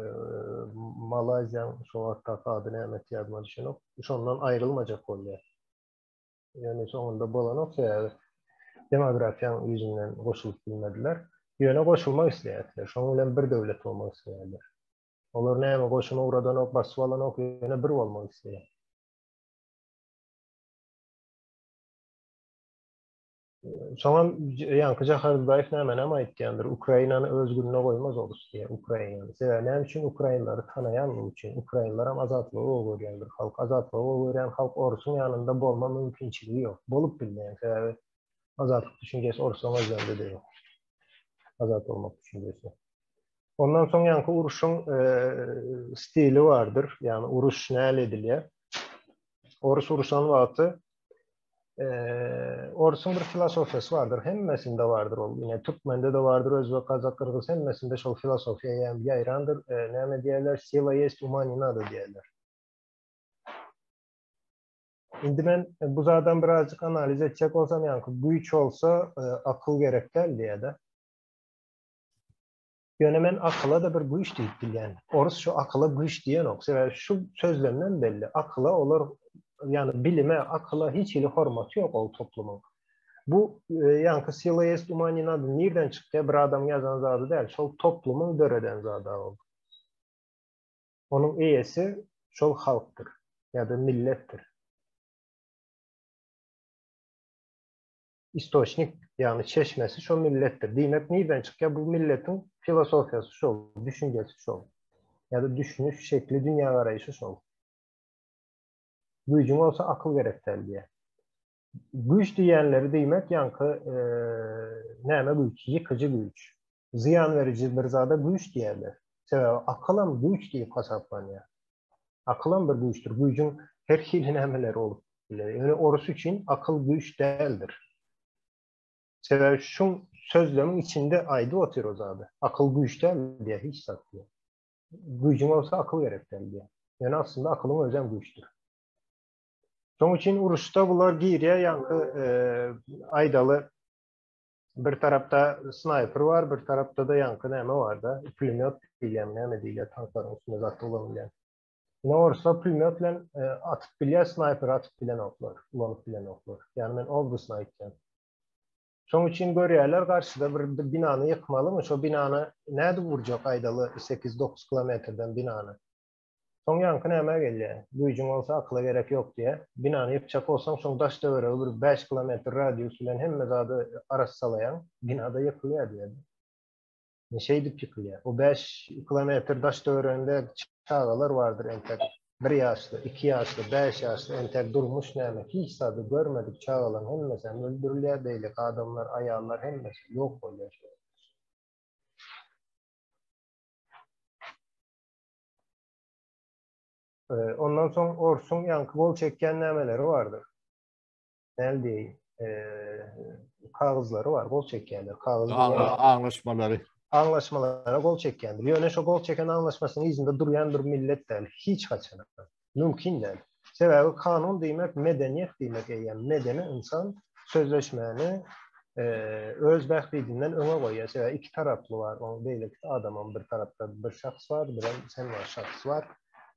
Malazyan şu hatta adı nemet yazma düşünüp şondan ayrılmayacak oluyor. Yani sonunda bolanok yani demografiyan yüzünden koşulup bilmediler. Yöne koşulmak isteyediler. Şonuyla bir devlet olmak isteyediler. Olur neme koşuna uğradan ok, basıp alan ok, yöne bir olmak isteyediler. Sonra yankı Cahar Dudayev näme aýtýandyr? Ukrainany özgürlüğüne koymaz olus diye Ukrainany. Sebäbi üçin Ukrainlary tanayan üçin Ukrainlar hem azatlygy görýändir. Halk azatlygy görýän halk Orusyň ýanynda bolma mümkinçiligi ýok. Bolup bilmeýän sebäbi azatlyk düşünjesi Orusyň özünde değil. Azat olmak düşünjesi. Ondan soň yankı uruşyň stili vardır. Yani uruş näle edilýär? Orus uruşan wagty Oruç'un bir filosofyası vardır. Hemmesinde vardır o. Yine Türkmen'de de vardır. Özbek, Kazak, Kırgız hemmesinde şol filosofya yani bir ayrandır. Näme diýerler? Sila jest umanina da diýerler. Indi men bu zadan birazcık analiz edecek olsam yani güç olsa akıl gerek değil diye de. Yani men akıla da bir güç diýip bilýän. Orus şu akıla güç diýen ok. Sebäbi şu sözlemden belli. Akıla olur yani bilime, akıla hiç ili hormatı yok o toplumun. Bu yankı sila jest umanina adı nereden çıktı? Bir adam yazan zadı değil. Şol toplumun döreden zadı oldu. Onun iyisi şol halktır. Ya da millettir. İstoçnik yani çeşmesi şol millettir. Demek nereden çıktı? Bu milletin filosofyası şol, düşüncesi şol. Ya da düşünüş şekli, dünya arayışı şol. Gücün olsa akıl gerektir diye. Güç diyenleri demek yankı näme güç? Yıkıcı güç. Ziyan verici bir zada güç diýerler. Sebäbi akılam güç diýip hasaplanýar. Akılam bir güçtür. Gücün her hili nämeleri olup biler. Yani orası için akıl güç değildir. Sebäbi şu sözlemin içinde aýdy otur o zada. Akıl güç değil diye hiç saklıyor. Gücün olsa akıl gerektir diye. Yani aslında akılın özem güçtür. Son için uruşta bunlar giriye yankı aydalı bir tarafta sniper var, bir tarafta da yankı näme var da pulemyot diýen näme diýilýär tankların üstünde zat ulanýan. Ne olursa pulemyotla atıp bilýär, sniper atıp bilen oklar, ulanyp bilen oklar. Yani men oldusyna aýtjam. Son için görýärler karşıda bir binany yıkmaly mı? Şo binany näde vurjak aydalı 8-9 kilometrden binany? Son yankı näme gelýär? Güýjüň bolsa akla gerek ýok diýe. Binany ýypjak bolsaň, şoň daş döwere bir 5 kilometr radius bilen hemme zady arasy salaýan, binada ýykylýar diýer. Neşe edip yıkılıyor. O 5 kilometre daş dövründe çağlar vardır entek. 1 yaşlı, 2 yaşlı, 5 yaşlı entek durmuş neyme. Hiç sadı görmedik çağlan hem mesela öldürülüyor değil. Adamlar, ayağlar hem mesela yok oluyor. Ondan sonra Orsun yankı bol çeken nemeleri vardır. Ne diyeyim? Kağızları var, gol çekenler. Anlaşmalara gol çekendir. Yöne şu gol çeken anlaşmasının izinde duruyan bir millet değil. Hiç kaçana. Mümkün değil. Sebebi kanun demek, medeniyet demek. Yani medeni insan sözleşmeni öz bəxtliyindən öne koyuyor. Sebebi iki taraflı var. Onu değil ki adamın bir tarafta bir şahs var, bir sen var şahs var.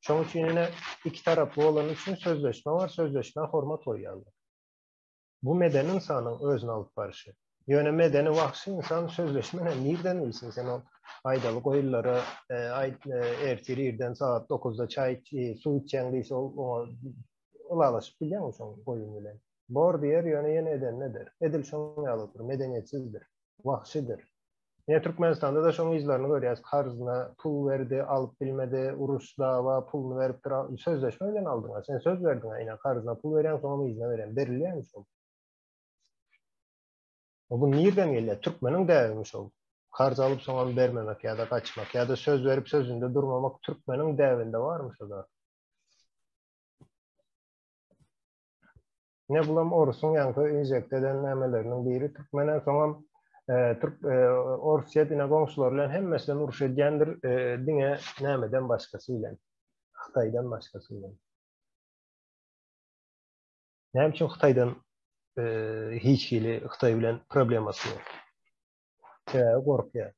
Şunun için yine iki taraflı olan için sözleşme var. Sözleşme format koyuyorlar. Bu medeni insanın özünü alıp barışı. Yani medeni vahşi insan sözleşmeyle nereden bilsin sen o aydalık oyunları ertiri yerden saat 9'da çay su içeceğindeyse olaşıp biliyor musun oyun ile? Bor diyer yani yine eden nedir? Edil şunu yalıdır, medeniyetsizdir, vahşidir. Yine Türkmenistan'da da şunun izlerini görüyoruz. Karzına pul verdi, alıp bilmedi, uruş dava, pulunu verip sözleşme öyle aldın. Sen söz verdin yine karzına pul veren sonra izne veren. Veriliyor musun? Bu nereden geliyor? Türkmenin devmiş oldu. Karz alıp sonra vermemek ya da kaçmak ya da söz verip sözünde durmamak Türkmenin devinde varmış o da. Ne bulam Orsun yankı injekte edenlemelerinin biri Türkmenen sonra Orsiyet yine komşularla hem mesela uruş edgendir dine nemeden başkasıyla. Xitaydan başkasıyla. Ne için Xitaydan hiç geli Xitay bilen probleması yok. Korkuyor.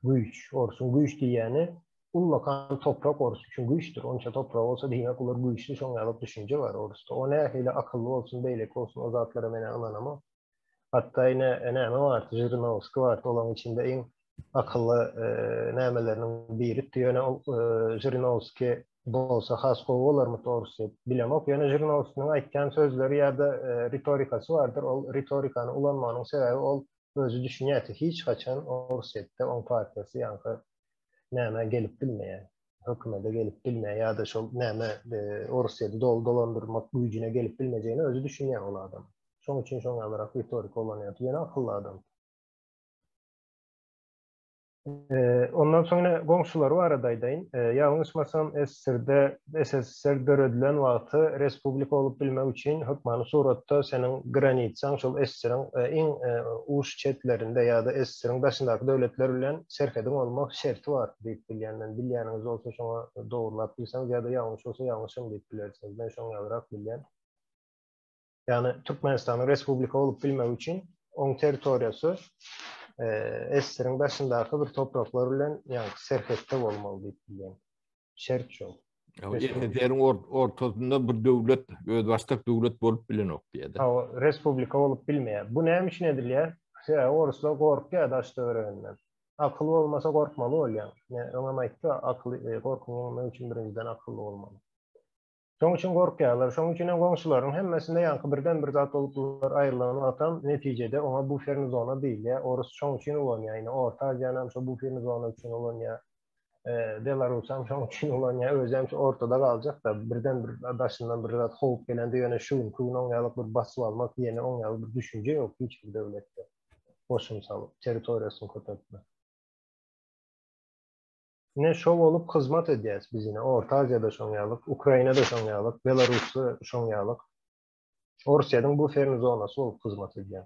Güç, Orsun güç diyeni ullakan toprak Orsun için güçtür. Onca toprağı olsa demek olur güçlü şonu alıp düşünce var Orsu'da. O ne hele akıllı olsun, beylek olsun o zatlara mene anlamam. Hatta yine neme var, Jirinovski var. Olan içinde en akıllı nemelerinin biri diyor. Jirinovski bolsa Haskov olur mu doğrusu bilemok. Yani Jirinovski'nin aytkan sözleri ya da ritorikası vardır. O ritorikanı ulanmanın sebebi o özü düşünyeti hiç kaçan Orsiyet'te on partisi yankı neme gelip bilmeye, hükümete gelip bilmeye ya da şu neme Orsiyet'i dolandırmak gücüne gelip bilmeyeceğini özü düşünyen o adam. Son için son olarak ritorik olan yatı yani akıllı adam. Ondan sonra komşuları var aradayın. Yanlışmasam SSR döredilen vakti Respublika olup bilmek için hükmanı suratda senin granitsan şol SSR'ın en uç çetlerinde ya da SSR'ın başındaki devletlerle serkedin olmak şerti var deyip bilyenler. Bilyeniniz olsa şuna doğrulap bilseniz ya da yanlış olsa yanlışım deyip bilirsiniz. Ben şunu olarak bilyen. Yani Türkmenistan'ın Respublika olup bilmek için onun teritoriyası SSR'ın başındaki bir topraklarıyla yani serkette olmalı deyip bilyen. Şert çok. SSR'ın ortasında bir devlet, özbaşlık devlet bolup bilenok diýedi. Respublika olup bilmeýär. Bu näme üçin edilýär? Oruslar korkýar daş döwründen. Akıllı olmasa korkmaly bolýar. Ona aýtdy, akıllı korkmamak üçin birinciden akıllı olmaly. Şoň üçin korkýarlar. Şoň üçin goňşularyň hemmesinde ýanky birden bir zat bolupdylar aýrylan atan netijede ona bufer zona diýilýär. Orus şoň üçin bolanýar. Ýani Orta Aziýanyň şu bufer zona üçin bolanýar. Belarus'am şoň üçin bolanýar. Özem şu ortada galjak da birden bir daşyndan bir zat howp gelende ýöne şu oňalyk bir basyp almak ýene oňalyk bir düşünje ýok hiç bir döwletde. Boşum salyp territoriýasyny köpeltmek. Ne şov olup hizmet edeceğiz biz yine. Orta Asya'da şonyalık, Ukrayna'da şonyalık, Belarus'ta şonyalık. Rusya'nın bu ferin zonası olup hizmet edeceğiz.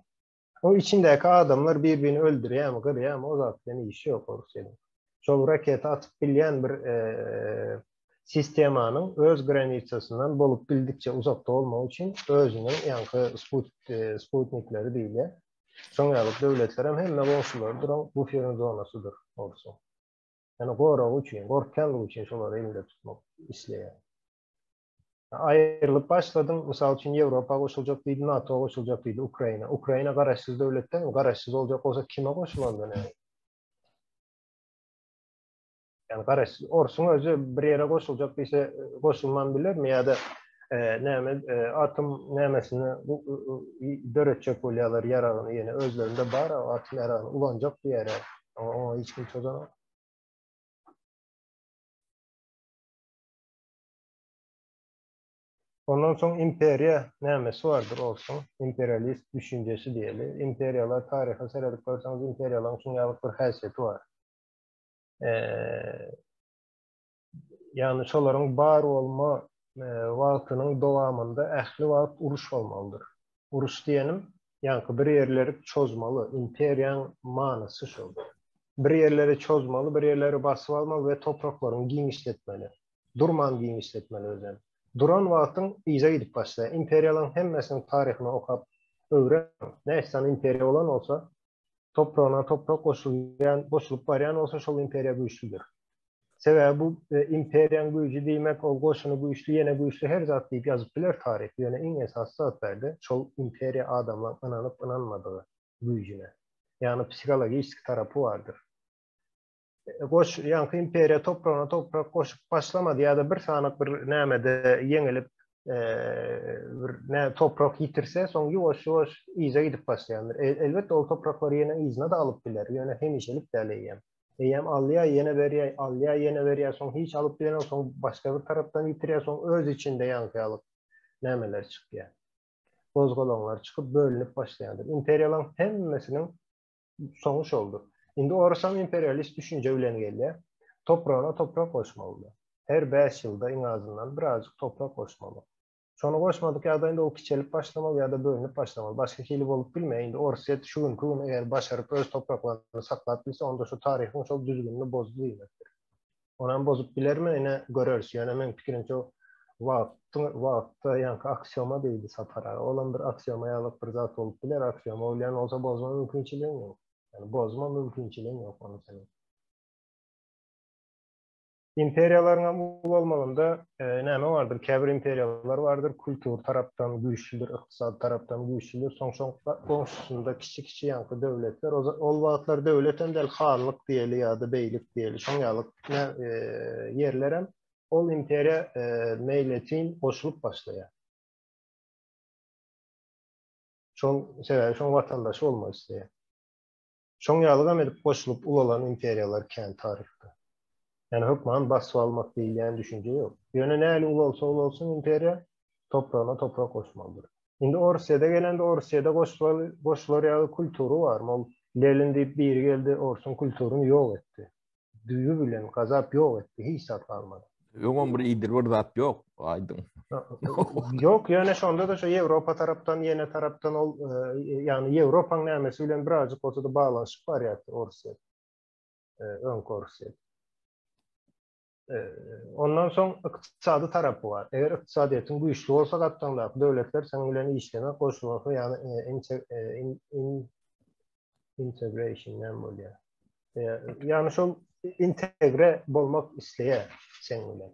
O içindeki adamlar birbirini öldürüyor mu, kırıyor mu o zaten işi yok Rusya'nın. Şov raketi atıp bilen bir sistemanın öz granitsasından bolup bildikçe uzakta olmak için özünün yankı Sputnikleri değil de şonyalık devletlerin hem mevonsulardır bu ferin zonasıdır olsun. Yani koruğu için, korkanlığı için şunları elinde tutmak isteyen. Ayrılıp başladın, misal için Avrupa koşulacak değildi, NATO koşulacak değildi, Ukrayna. Ukrayna garaşsız devletten mi? Garaşsız olacak olsa kime koşulandı ne? Yani karış, Orsun özü bir yere koşulacak ise koşulman bilir mi ya da atım nemesini döretçek oluyorlar yarağını yine özlerinde var atım yarağını ulanacak bir yere ama hiç kimse çözemez. Ondan sonra imperya nemesi vardır olsun. İmperyalist düşüncesi diyeli. İmperyalar tarihe seyredip görsanız imperyaların dünyalık bir haysiyeti var. Yani şoların bar olma vaktinin devamında ehli vakt uruş olmalıdır. Uruş diyenim, yani bir yerleri çözmalı. İmperiyan manası şu. Bir yerleri çözmalı, bir yerleri basıp almalı ve toprakların genişletmeli. Durman genişletmeli özen. Duran vaktin iyice gidip başlıyor. İmperyaların hemmesinin tarihini okuyup öğren. Neyse imperya olan olsa toprağına toprak koşulup barayan olsa şol imperya güçlüdür. Sebebi bu imperyan gücü demek o koşunu güçlü, yine güçlü her zat deyip yazıp bilir tarih. Yani en esas zat verdi. Şol imperya adamla inanıp inanmadığı gücüne. Yani psikolojik tarafı vardır. Yani imperya toprağına toprak koşup başlamadı ya da bir sanık bir nemede yenilip toprak yitirse son yavaş iyice gidip başlayandır. Elbette o toprakları yine izine de alıp bilir. Yani hemişelik derleyem. Allıya yine veriyor, son hiç alıp bilen son başka bir taraftan yitiriyor, son öz içinde yankı alıp nemeler çıkıyor. Bozgolonlar çıkıp bölünüp başlayandır. İmperyaların hemmesinin sonuç oldu. Şimdi orasam imperyalist düşünce ülen geliyor. Toprağına toprak koşmalı. Her 5 yılda en azından birazcık toprak koşmalı. Sonra koşmadık ya da o kiçelip başlamalı ya da bölünüp başlamalı. Başka şeylik olup bilmeyin. Orası şu gün eğer başarıp öz topraklarını saklatmışsa onda şu tarihin çok düzgününü bozdu demektir. Ona bozup bilir mi? Yine görürsün. Yani ben fikrimce o vakıtta yani aksiyoma değildi satara. Olan bir aksiyoma yalıp bir zat olup bilir. Aksiyoma olayan olsa bozma mümkünçiliğin yok. Yani bozma mümkünçiliğin yok onu senin. İmperyaların ulu olmalında neme vardır? Kebir imperyalar vardır. Kültür taraftan güçlüdür, iktisat taraftan güçlüdür. Son komşusunda kiçik yankı devletler. O vaatlar devletten del hanlık diyeli ya da beylik diyeli. Şonyalık yerlere ol imperya meyletin koşulup başlaya. Şon vatandaşı olmak isteye. Şonyalık edip koşulup ulu olan imperyalar kendi tarihte. Yani hükman basıp almak değil yani düşünce yok. Yani ne ulu olsun imperya toprağına toprak koşmalıdır. Şimdi Orsiye'de gelen de Orsiye'de koşular ya kültürü var mı? Lelin deyip bir geldi Orsun kültürünü yok etti. Düğü bilen gazap yok etti. Hiç sat kalmadı. Yok bir iyidir bir zat yok. Aydın. Yok yani şu anda da şu Avrupa taraftan yeni taraftan yani Avrupa'nın nemesi bilen birazcık ortada bağlanışık var ya Orsiye. Ön Orsiye. Ondan sonra iktisadi tarafı var. Eğer iktisadiyetin güçlü olsa kattan da devletler seninle işleme koşulması yani integration ne oluyor? Yani şu integre olmak isteye seninle.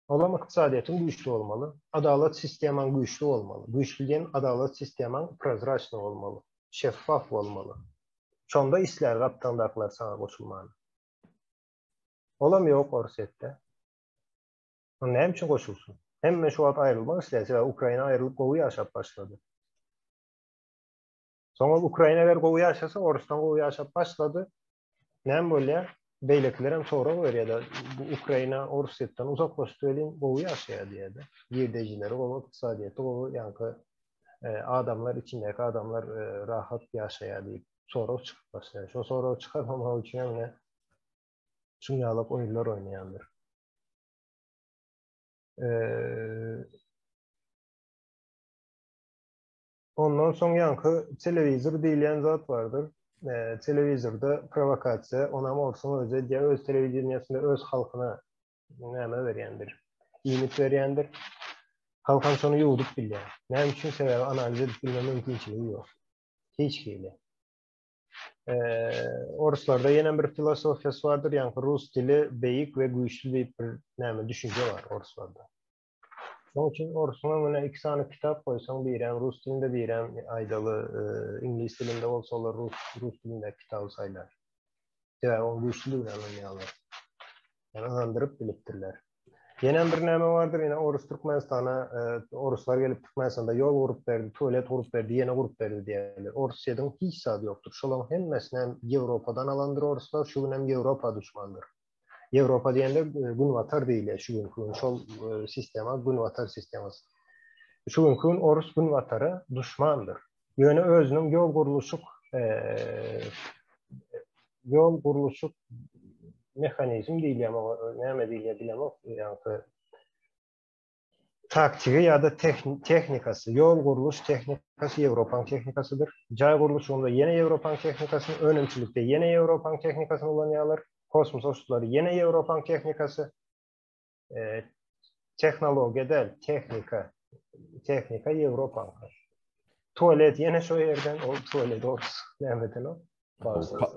Olan iktisadiyetin güçlü olmalı. Adalet sistemin güçlü olmalı. Güçlü diyen adalet sistemin prozraçlı olmalı. Şeffaf olmalı. Şonda işler kattan da sana koşulmalı. Olamıyor Orsiyette. Ne için koşulsun? Hem meşruat ayrılmak istese Ukrayna ayrılıp kovu yaşap başladı. Sonra Ukraynalar kovu yaşasa Ors'tan kovu yaşap başladı. Ne böyle? Beylikler hem sonra veriyor da bu Ukrayna Orsiyetten uzaklaştırılın kovu yaşaya diye de. Girdecileri kovu iktisadiyeti kovu yankı adamlar içindeki adamlar rahat yaşaya deyip sonra çıkıp başlıyor. Şu sonra çıkarmamak için hem ne? Dünyalık oyunlar oynayandır. Ondan sonra yankı televizör deyilen zat vardır. Televizörde provokasiya ona olsun özel diye öz televizyoniyasında öz halkına neme veriyendir. İyimit veriyendir. Halkın sonu yoğudup bilyen. Ne için sebebi analiz edip bilmem mümkünçiliği yok. Hiç hile. Oruslarda yine bir filosofyası vardır. Yani Rus dili beyik ve güçlü bir düşünce var Oruslarda. Onun için Orus'una iki tane kitap koysan birem, Rus dilinde birem aydalı, İngiliz dilinde olsa Rus dilinde kitabı sayılar. Yani o güçlü bir anlamı. Yani ınandırıp biliptirler. Yenen bir näme vardır, yine Orus Türkmenistan'a, Oruslar gelip Türkmenistan'da yol vurup verdi, tuvalet vurup verdi, yine vurup verdi diyeler. Rusya'nın hiç sadı yoktur. Şolan hemmesini hem Avrupa'dan alandır Oruslar, şu gün hem Avrupa düşmandır. Avrupa diyenler gün vatar değil, şu gün şol sistema gün vatar sisteması. Şu gün Orus gün vatarı düşmandır. Yönü özünün yol kuruluşuk mekanizm değil ama näme diýilýär bilemok, ýa-ni taktiki ya da teknikası, yol kuruluş teknikası Avrupan teknikasıdır. Jay kuruluşunda yine Avrupan teknikasını, önümçülükte yine Avrupan teknikasını kullanýarlar. Kosmos uçuşları yine Avrupan teknikası. Teknolojide teknika Avrupan. Tuvalet yine şu yerden, o tuvalet olsun. Näme o?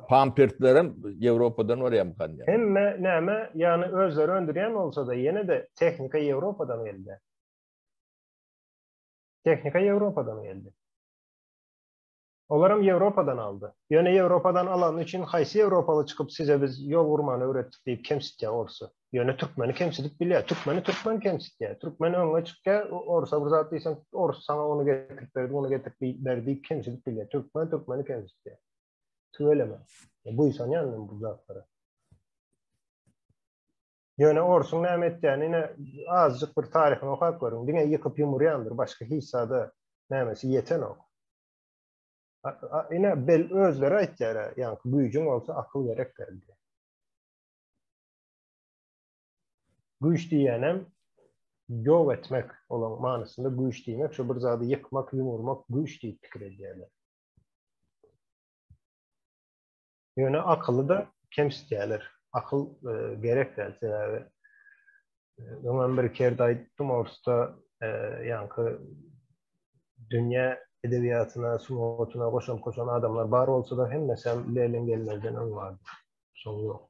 Pampirtlerim Avrupa'dan oraya mı kan? Hemme näme yani özleri öndürýän olsa da yine de teknika Avrupa'dan geldi. Teknika Avrupa'dan geldi. Olaram Avrupa'dan aldı. Yani Avrupa'dan alan için haysi Avrupalı çıkıp size biz yol vurmanı öğrettik deyip kemsitýär orsa. Yani Türkmeni kemsitip bilýär. Türkmen kemsitýär. Türkmen öňe çykýar, orsa bir zat diýsen, orsa sana onu getirip berdi, onu getirip berdi, kemsitip bilýär. Türkmeni kemsitýär. Söyleme. Bu insan yanının bu zatları. Yani Orsun nämetden yine azıcık bir tarihini okuyup görün. Dine yıkıp yumuryandır. Başka hissada nämesi yeten o. Yine bel özleri aytýar. Yani güýjüň olsa akıl gerek derdi. Güýç diýenem ýok etmek olan manasında güýç diýmek, şu bir zady yıkmak, yumurmak güýç diýip pikir edýärler. Yani akıllı da kemsitýärler. Akıl gerek derdi. Ben bir kere aýtdym orada yani dünya edebiyatına, sunatına koşan adamlar bar olsa da hemmesem lelen gelmezden ön vardı. Son yok.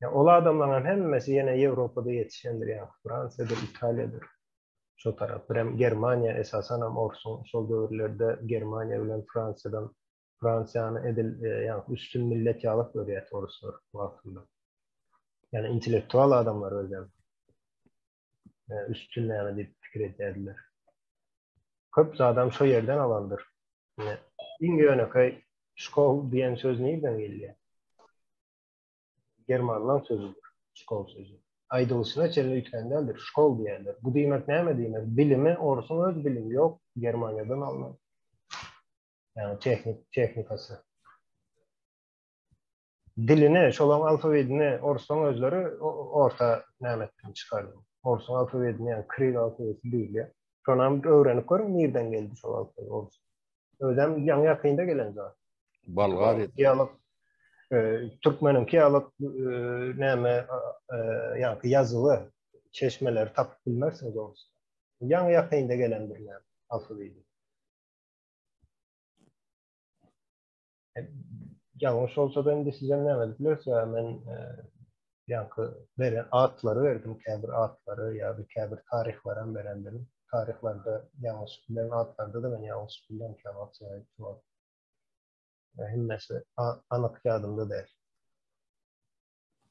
Ya ola adamların hemmesi yine Avrupa'da yetişendir yani. Fransa'dır, İtalya'dır. Şu taraf. Germanya esasen ama Orsun sol dövrlerde Germanya bilen Fransa'nın yani üstün millet yağlık görüyor Orsun vaktinde. Yani intelektüel adamlar öyle. Üstünlüğüne deyip fikir ederdiler. Köp adam şu yerden alandır. İngi önekay şkol diyen söz neyden geliyor? Germanlan sözüdür. Şkol sözü. Aydılışına çelini ütkendendir. Şkol diyenler. Bu demek neyme demek? Bilimi, Orsun öz bilimi yok. Germanya'dan alınan. Yani teknikası. Dilini, şolan alfabetini, Orsun özleri orta nämetten çıkardı. Orsun alfabetini yani Krieg alfabeti değil ya. Sonra öğrenip görün nereden geldi şol alfabeti Orsun. Ödem yan yakında gelen zaten. Balgar. Türkmenin kiyalık näme yani yazılı çeşmeler tapıp bilmezsiniz Orsun. Yan yakında gelen bir näme alfabeti. Yanlış olsa da indi size näme ben yankı veren atları verdim, kebir atları ya bir kebir tarih veren verenlerim. Tarihlerde yanlış bilen atlarda da ben yanlış bilen kebir sahip var. Himmesi anık kağıdımda değil.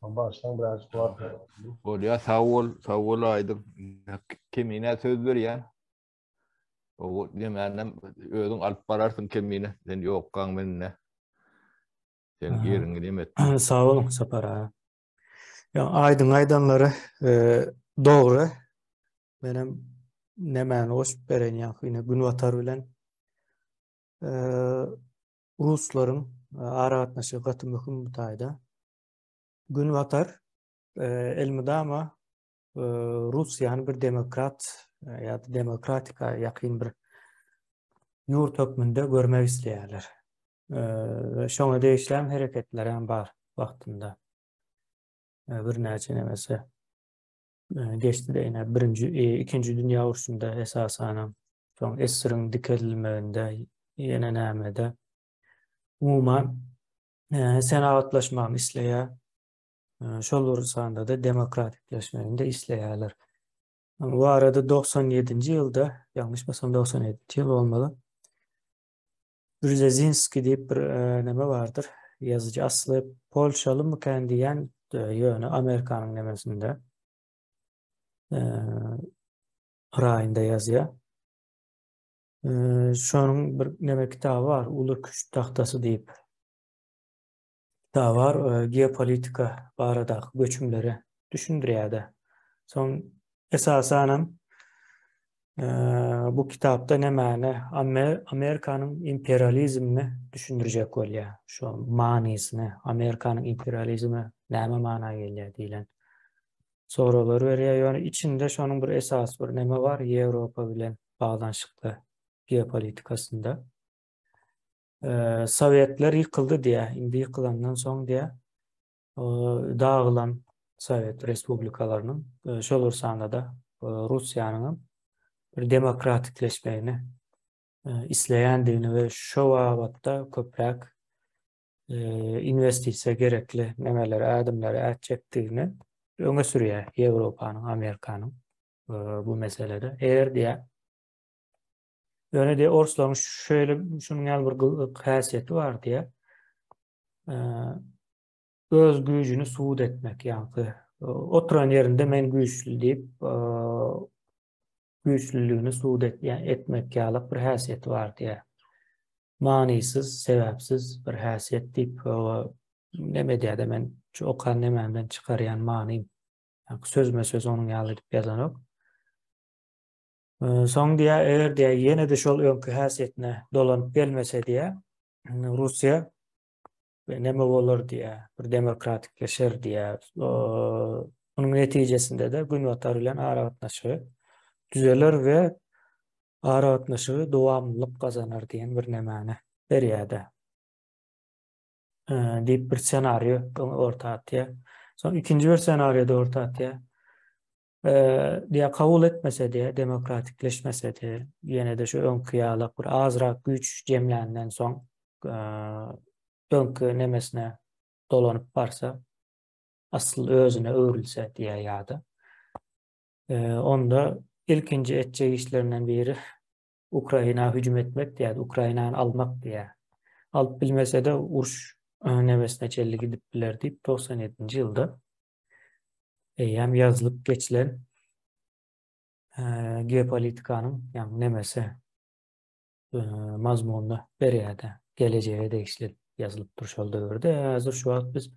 Baştan birazcık var. Oluyor savul aydım. Kemine söz veriyor. O demenem özün alıp bararsın kemine. Sen yok kan benimle. Sen yerini demet. Sağ olun Sapara. Ya aydanları doğru. Benim nemen hoş beren yine gün vatar bilen Rusların aratnaşı katı mühüm butayda. Gün vatar elmidama Rusya'nın bir demokrat ya da demokratika yakın bir yurt hükmünde görmek isteyenler. Şoňa değişlen hareketler var vaktinde. Bir näçe nemesi geçti de yine ikinci Dünya Uruşunda esasen son esrin dikilmeginde yine nämede umuman senatlaşmam isleýär. Şol ursanda da demokratikleşmeginde isleýärler. Bu arada 97. ýylda, ýalňyşmasam 97. ýyl bolmaly. Brzezinski deyip bir neme vardır. Yazıcı aslı Polşalı mı kendi diyen yönü Amerikanın nemesinde rayında yazıyor. Şunun bir neme kitabı var. Ulu Küç Tahtası deyip kitabı var. Geopolitika barada göçümleri düşündürüyor da. Son esasen bu kitapta ne mane Amerika'nın imperializmini düşündürecek oluyor. Şu manisini, Amerika'nın imperializmi neme mana geliyor diyen soruları veriyor. Yani içinde şunun bir esas bir neme var. Avrupa bilen bağlanışıklı geopolitikasında. Sovyetler yıkıldı diye, indi yıkılandan sonra diye dağılan Sovyet Respublikalarının şu olursa da Rusya'nın bir demokratikleşmeyini isleyendiğini ve şu vakitte köprek investisiya gerekli nemeleri, adımları edecektiğini öne sürüyor Avrupa'nın, Amerika'nın bu meselede. Eğer diye öyle diye Orsla'nın şöyle şunun bir hasiyeti var diye öz gücünü suud etmek yani oturan yerinde men güçlü deyip güçlülüğünü suud etmek yağlık bir hasiyeti var diye. Manisiz, sebepsiz bir hasiyet deyip ne medyada ben okan nemenden çıkarayan maniyim. Yani sözme söz onun yağlık yazan yok. Son diye eğer diye yine de şol önkü hasiyetine dolanıp gelmese diye Rusya neme olur diye bir demokratikleşir diye onun neticesinde de gün vatarıyla aravatnaşı düzelir ve aravatnaşı devamlılık kazanır diyen bir nemane beriyede deyip bir senaryo orta atıyor. Sonra ikinci bir senaryoda orta atıyor. Diye kabul etmese diye demokratikleşmese diye yine de şu önkıyalık bir azrak güç cemlenden son önkü nemesine dolanıp varsa asıl özüne öğrülse diye yağdı. Onda ilkinci edeceği işlerinden biri Ukrayna hücum etmek diye, Ukrayna'nı almak diye. Alıp bilmese de Urş nemesine çelli gidip biler deyip 97. yılda hem yazılıp geçilen geopolitikanın yani nemesi mazmununu beriyede geleceğe değişti yazılıp duruş oldu gördü. Hazır şu an biz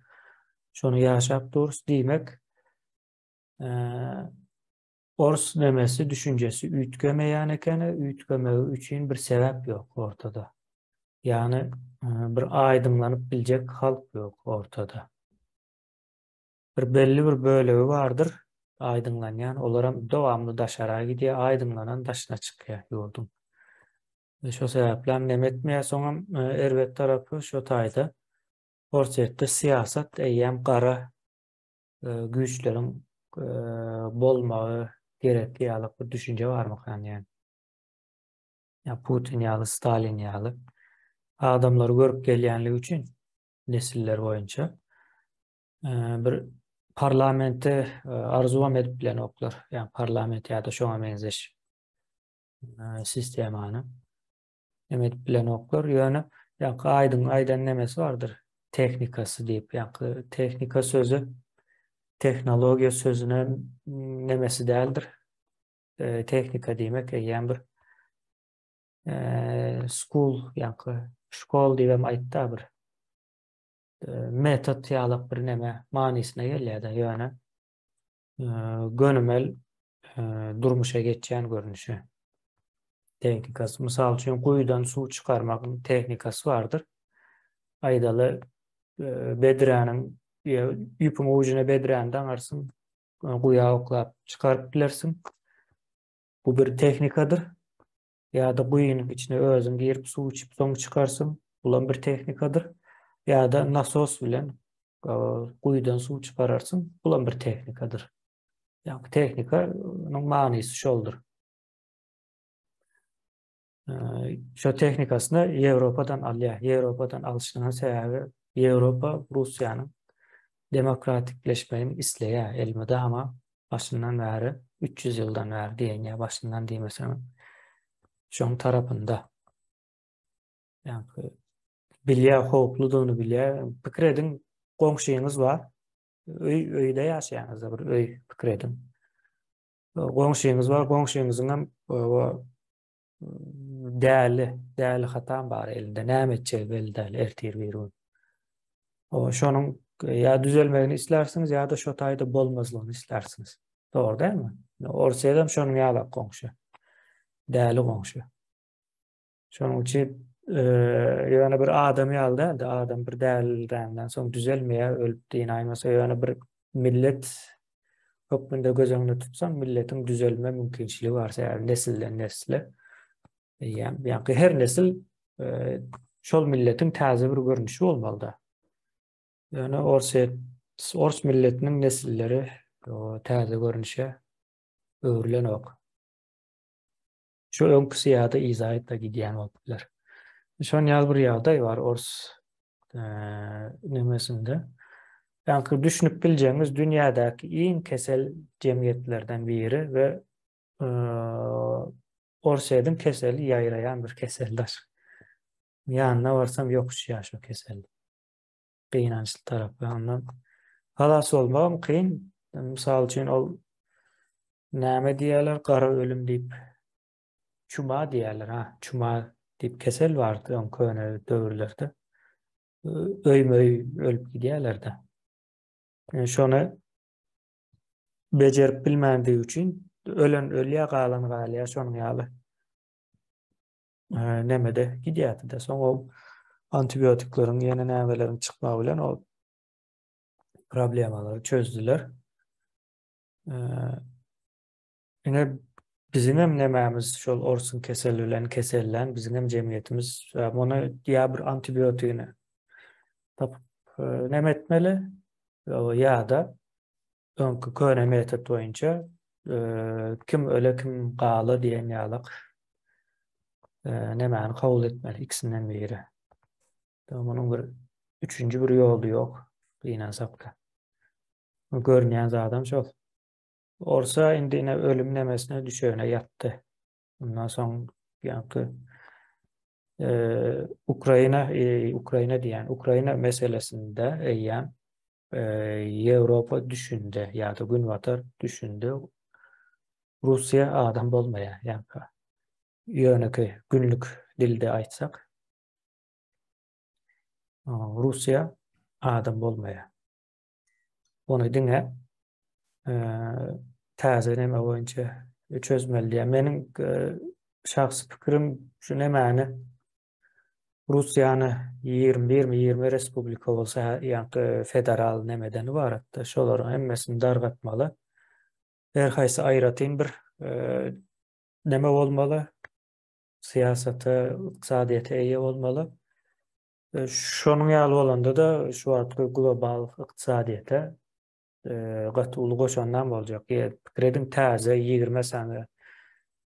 şunu yaşap duruz demek Ors nemesi düşüncesi ütgeme yani ütgeme için bir sebep yok ortada. Yani bir aydınlanıp bilecek halk yok ortada. Bir belli bir bölümü vardır aydınlanan olarak devamlı daşara gidiyor aydınlanan daşına çıkıyor yurdum. Şu sebeple nemetmeye sonra ervet tarafı şu tayda orsette siyaset eyyem kara güçlerin bolmağı gerekli yalık bir düşünce var mı yani? Ya Putin yalı, Stalin yalı adamları görüp gelyenliği için nesiller boyunca bir parlamente arzulam edip bilen oklar. Yani parlament ya da şuna benzeş sistemana edip bilen oklar. Yani aydın nemesi vardır. Teknikası deyip yani teknika sözü teknoloji sözüne nemesi değildir. Teknika demek yani bir school yani şkol diyem aytta bir metot yalık bir neme manisine geliyor da yani gönümel durmuşa geçeceğin görünüşü teknikası. Misal için kuyudan su çıkarmakın teknikası vardır. Aydalı bedrenin yüpün ucuna bedrenden arsın kuya oklap çıkarıp bilirsin. Bu bir teknikadır. Ya da kuyunun içine özün girip su içip sonra çıkarsın. Bu bir teknikadır. Ya da nasos bilen kuyudan su çıkararsın. Bu bir teknikadır. Yani teknikanın manisi şoldur. Şu teknikasını Avrupa'dan alıyor. Avrupa'dan alıştığına sebebi Avrupa Rusya'nın demokratikleşmeyi isteyen elmede ama başından beri 300 yıldan beri diyen ya başından değil mesela şunun tarafında. Yani bilýär, howpludygyny bilýär. Pikir edin, goňşyňyz bar. Öýde ýaşaýanyz bir öý pikir edin. Goňşyňyz bar, goňşyňyzyň hem däli hatam bar elinde. Näme etjek belli ertir berýär. Şonuň ýa düzelmegini islersiňiz ýa-da şo taýda bolmazlygyny islersiňiz. Dogry dälmi? Orsaýdam şonuň ýalap goňşy. Däli goňşy. Şonuň üçin ýöne bir adam ýaldy, adam bir dälilden soň düzelmeýär, ölüp diýen aýmasa ýöne bir millet hökmünde gözeňde tutsan milletiň düzelme mümkinçiligi bar. Nesilden nesile. Yani her nesil şol milletin täze bir görünüşi bolmaly. Yani Ors milletiniň nesilleri täze görünüşe öwrilen ok. Şu öňküsi ýa-da izah etdi gidýän bolupdylar. Şoň ýaly bir ýagdaý bar Ors nemesinde. Yani düşünüp bileceğimiz dünyadaki en kesel cemiyetlerden biri ve Orsaýdyň keseli ýaýraýan bir keseldir. Ýanyna barsam yokuş ýaş o kesel. Gynançly tarapy ondan halas bolmagam kyn. Mysal üçin ol näme diýerler, gara ölüm diýip çuma diýerler, çuma diýip kesel bardy on köne döwürlerde. Öýmöý ölüp gidýärler-de. Şonu bejerip bilmändiği üçin ölen ölýär, galan galýar, şonuň ýaly nemede gidýärdi-de. Soň o antibiotiklaryň ýene nämeleriň çykmagy bilen o problemalary çözdüler. Ine bizim hem nemämiz şol Orsun keseli bilen kesellen bizim hem jemgyýetimiz onu ýa bir antibiotigini tapyp nemetmeli ýa-da öňkü köne metod boýunça kim öle kim galy diýen ýalyk nemäni kabul etmeli ikisinden biri. Munyň bir üçüncü bir ýolu ýok gynansak da. Görnýän zadam şol. Orsa indi ine ölüm nemesine düşeýine ýatdy. Ondan soň ýa-da Ukraina meselesinde eýýän Ýewropa düşünde ýa-da Günwatar düşünde Russiýa adam bolmaýar. Ýa-da ýöneki günlük dilde aýtsak Russiýa adam bolmaýar. Onu diňe täze neme boýunça çözmeli. Meniň şahsy pikirim şu nemäni Russiýany 20 respublika bolsa ýa-da federal nemeden ibaratda. Şolaryň hemmesini dargatmaly. Her haýsy aýratyn bir neme bolmaly. Siýasaty, ykdysadyýaty eýe bolmaly. Şonuň ýaly bolanda da şu wagtky global ykdysadyýata gatyly goşandan boljak. Pikirediň täze 20 sany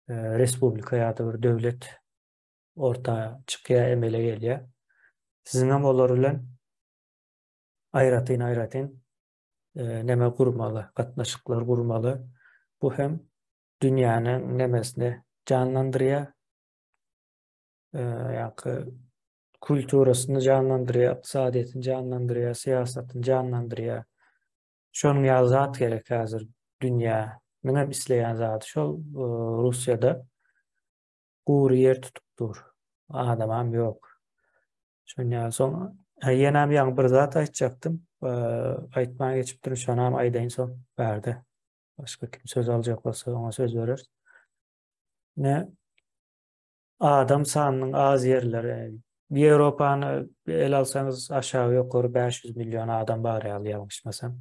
respublika ýa-da bir döwlet orta çykýa emele gelýär. Siziň hem olar bilen aýratyn neme gurmaly, gatnaşyklar gurmaly. Bu hem dünýäniň nemesini canlandyrýar. Ýa-da kulturasyny canlandyrýar, ykdysadyýatyny canlandyrýar, siýasatyny canlandyrýar. Şonuň ýaly zat gerek häzir dünýä. Meňe isleýän zat şol Russiýada gury ýer tutupdyr. Adamam ýok. Şoňa soň ýene ýa bir zat aýtjakdym. Aýtmagy geçip durup şonam aýdaýyn soň berdi. Başga kim söz aljak bolsa ona söz berer. Ne adam sanynyň az ýerleri Ýewropany el alsaňyz aşağı ýokary 500 milyon adam bar ýalýaňyşmasam.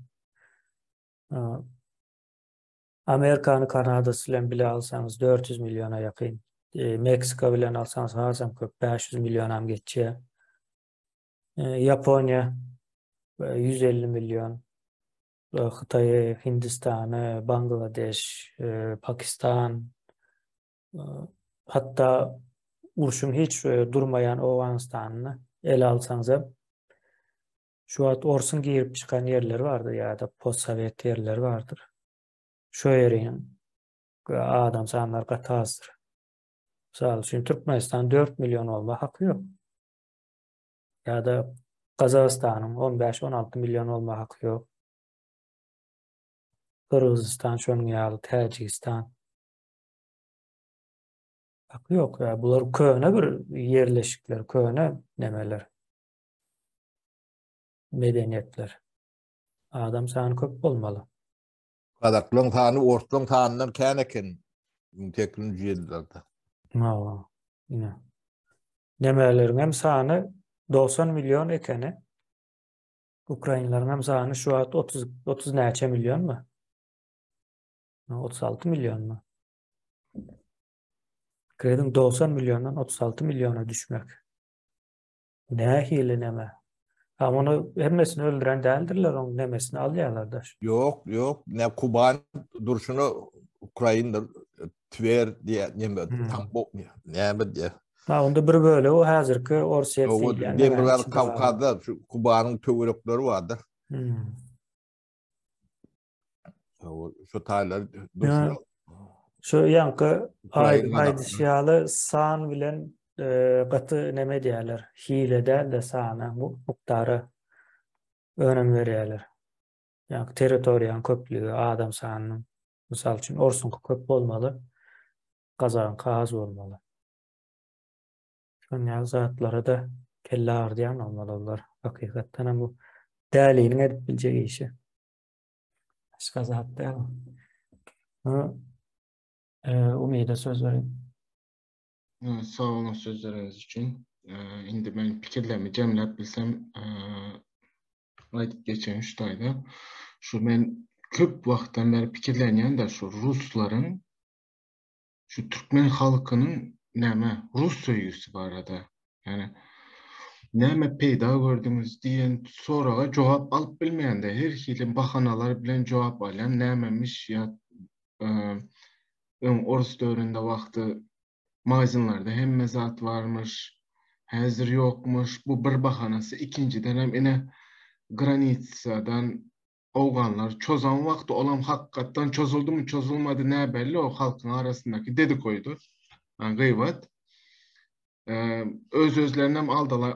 Amerikany, Kanadasy bilen bile alsaňyz 400 milyona ýakyn. Meksika bilen alsaňyz hazam köp 500 milyonam geçýär. Yaponiya 150 milyon. Hytaý, Hindistany, Bangladeş, Pakistan, hatta urşun hiç durmayan Owganistanyny el alsaňyz şu wagt Orsun girip çykan ýerler bardy ýa-da postsovet ýerler bardyr. Şo ýeriň adam sanlar gatazdyr. Misal üçin Türkmenistan 4 milyon olma haky ýok. ya da Kazakistan'ın 15-16 milyon olma hakkı yok. Kırgızistan, şonun ýaly Täjikistan. Hakkı yok ya. Bular köne bir yerleşikler, köne nemeler. Medeniyetler. Adam sany köp bolmaly. Kazaklyň sany ortlaň sanyndan kän eken. Teknoloji ýerlerde. Ha. Ine. Nemelerin hem sany 90 milyon ekeni. Ukraynaların hem sany şu an 30 näçe milyon mu? 36 milyon mu? Kredim 90 milyondan 36 milyona düşmek. Ne hile neme. Ama onu hemmesini öldüren değildirler, onun nemesini alıyorlar. Yok. Ne Kuban duruşunu Ukrayna Tver diye tam bu ne diye. Ha onda bir böyle o hazırki Orsiya fiil. Demirler Kavkaz'da şu Kuban'ın töwerekleri vardır. Şu taylar duruşunu şu yankı aydışyalı sağın bilen katı neme diyorlar. Hile de sağına muhtarı önem veriyorlar. Yani teritoriyan köplüğü adam sağının. Misal için Orsun köp olmalı. Kazağın kağız olmalı. Şunun zatlara da kelle ardiyan olmalılar. Hakikaten bu değerliğini edip bileceği işi. Başka zat değil mi? Umida söz vereyim. Sağ olun sözleriniz için. Şimdi ben fikirlerimi cemlep bilsem aydıp geçen şutayda. Şu ben köp vakitten beri fikirlenyen de şu Rusların şu Türkmen halkının näme Rus söýgüsü barada. Yani näme peýda gördüňiz diýen soraga jogap alyp bilmeýände her hilin bahanalar bilen jogap alýan nämemiş ýa Orus döwründe wagty magazinlarda hemme zat varmış, häzir ýokmuş. Bu bir bahanasy. Ikinciden hem ene granitsadan awganlar çozan wagty olam hakykatdan çözüldi çözülmedi nä belli o halkyň arasyndaky dedikoýdu. Gıybat. Öz-özlerinem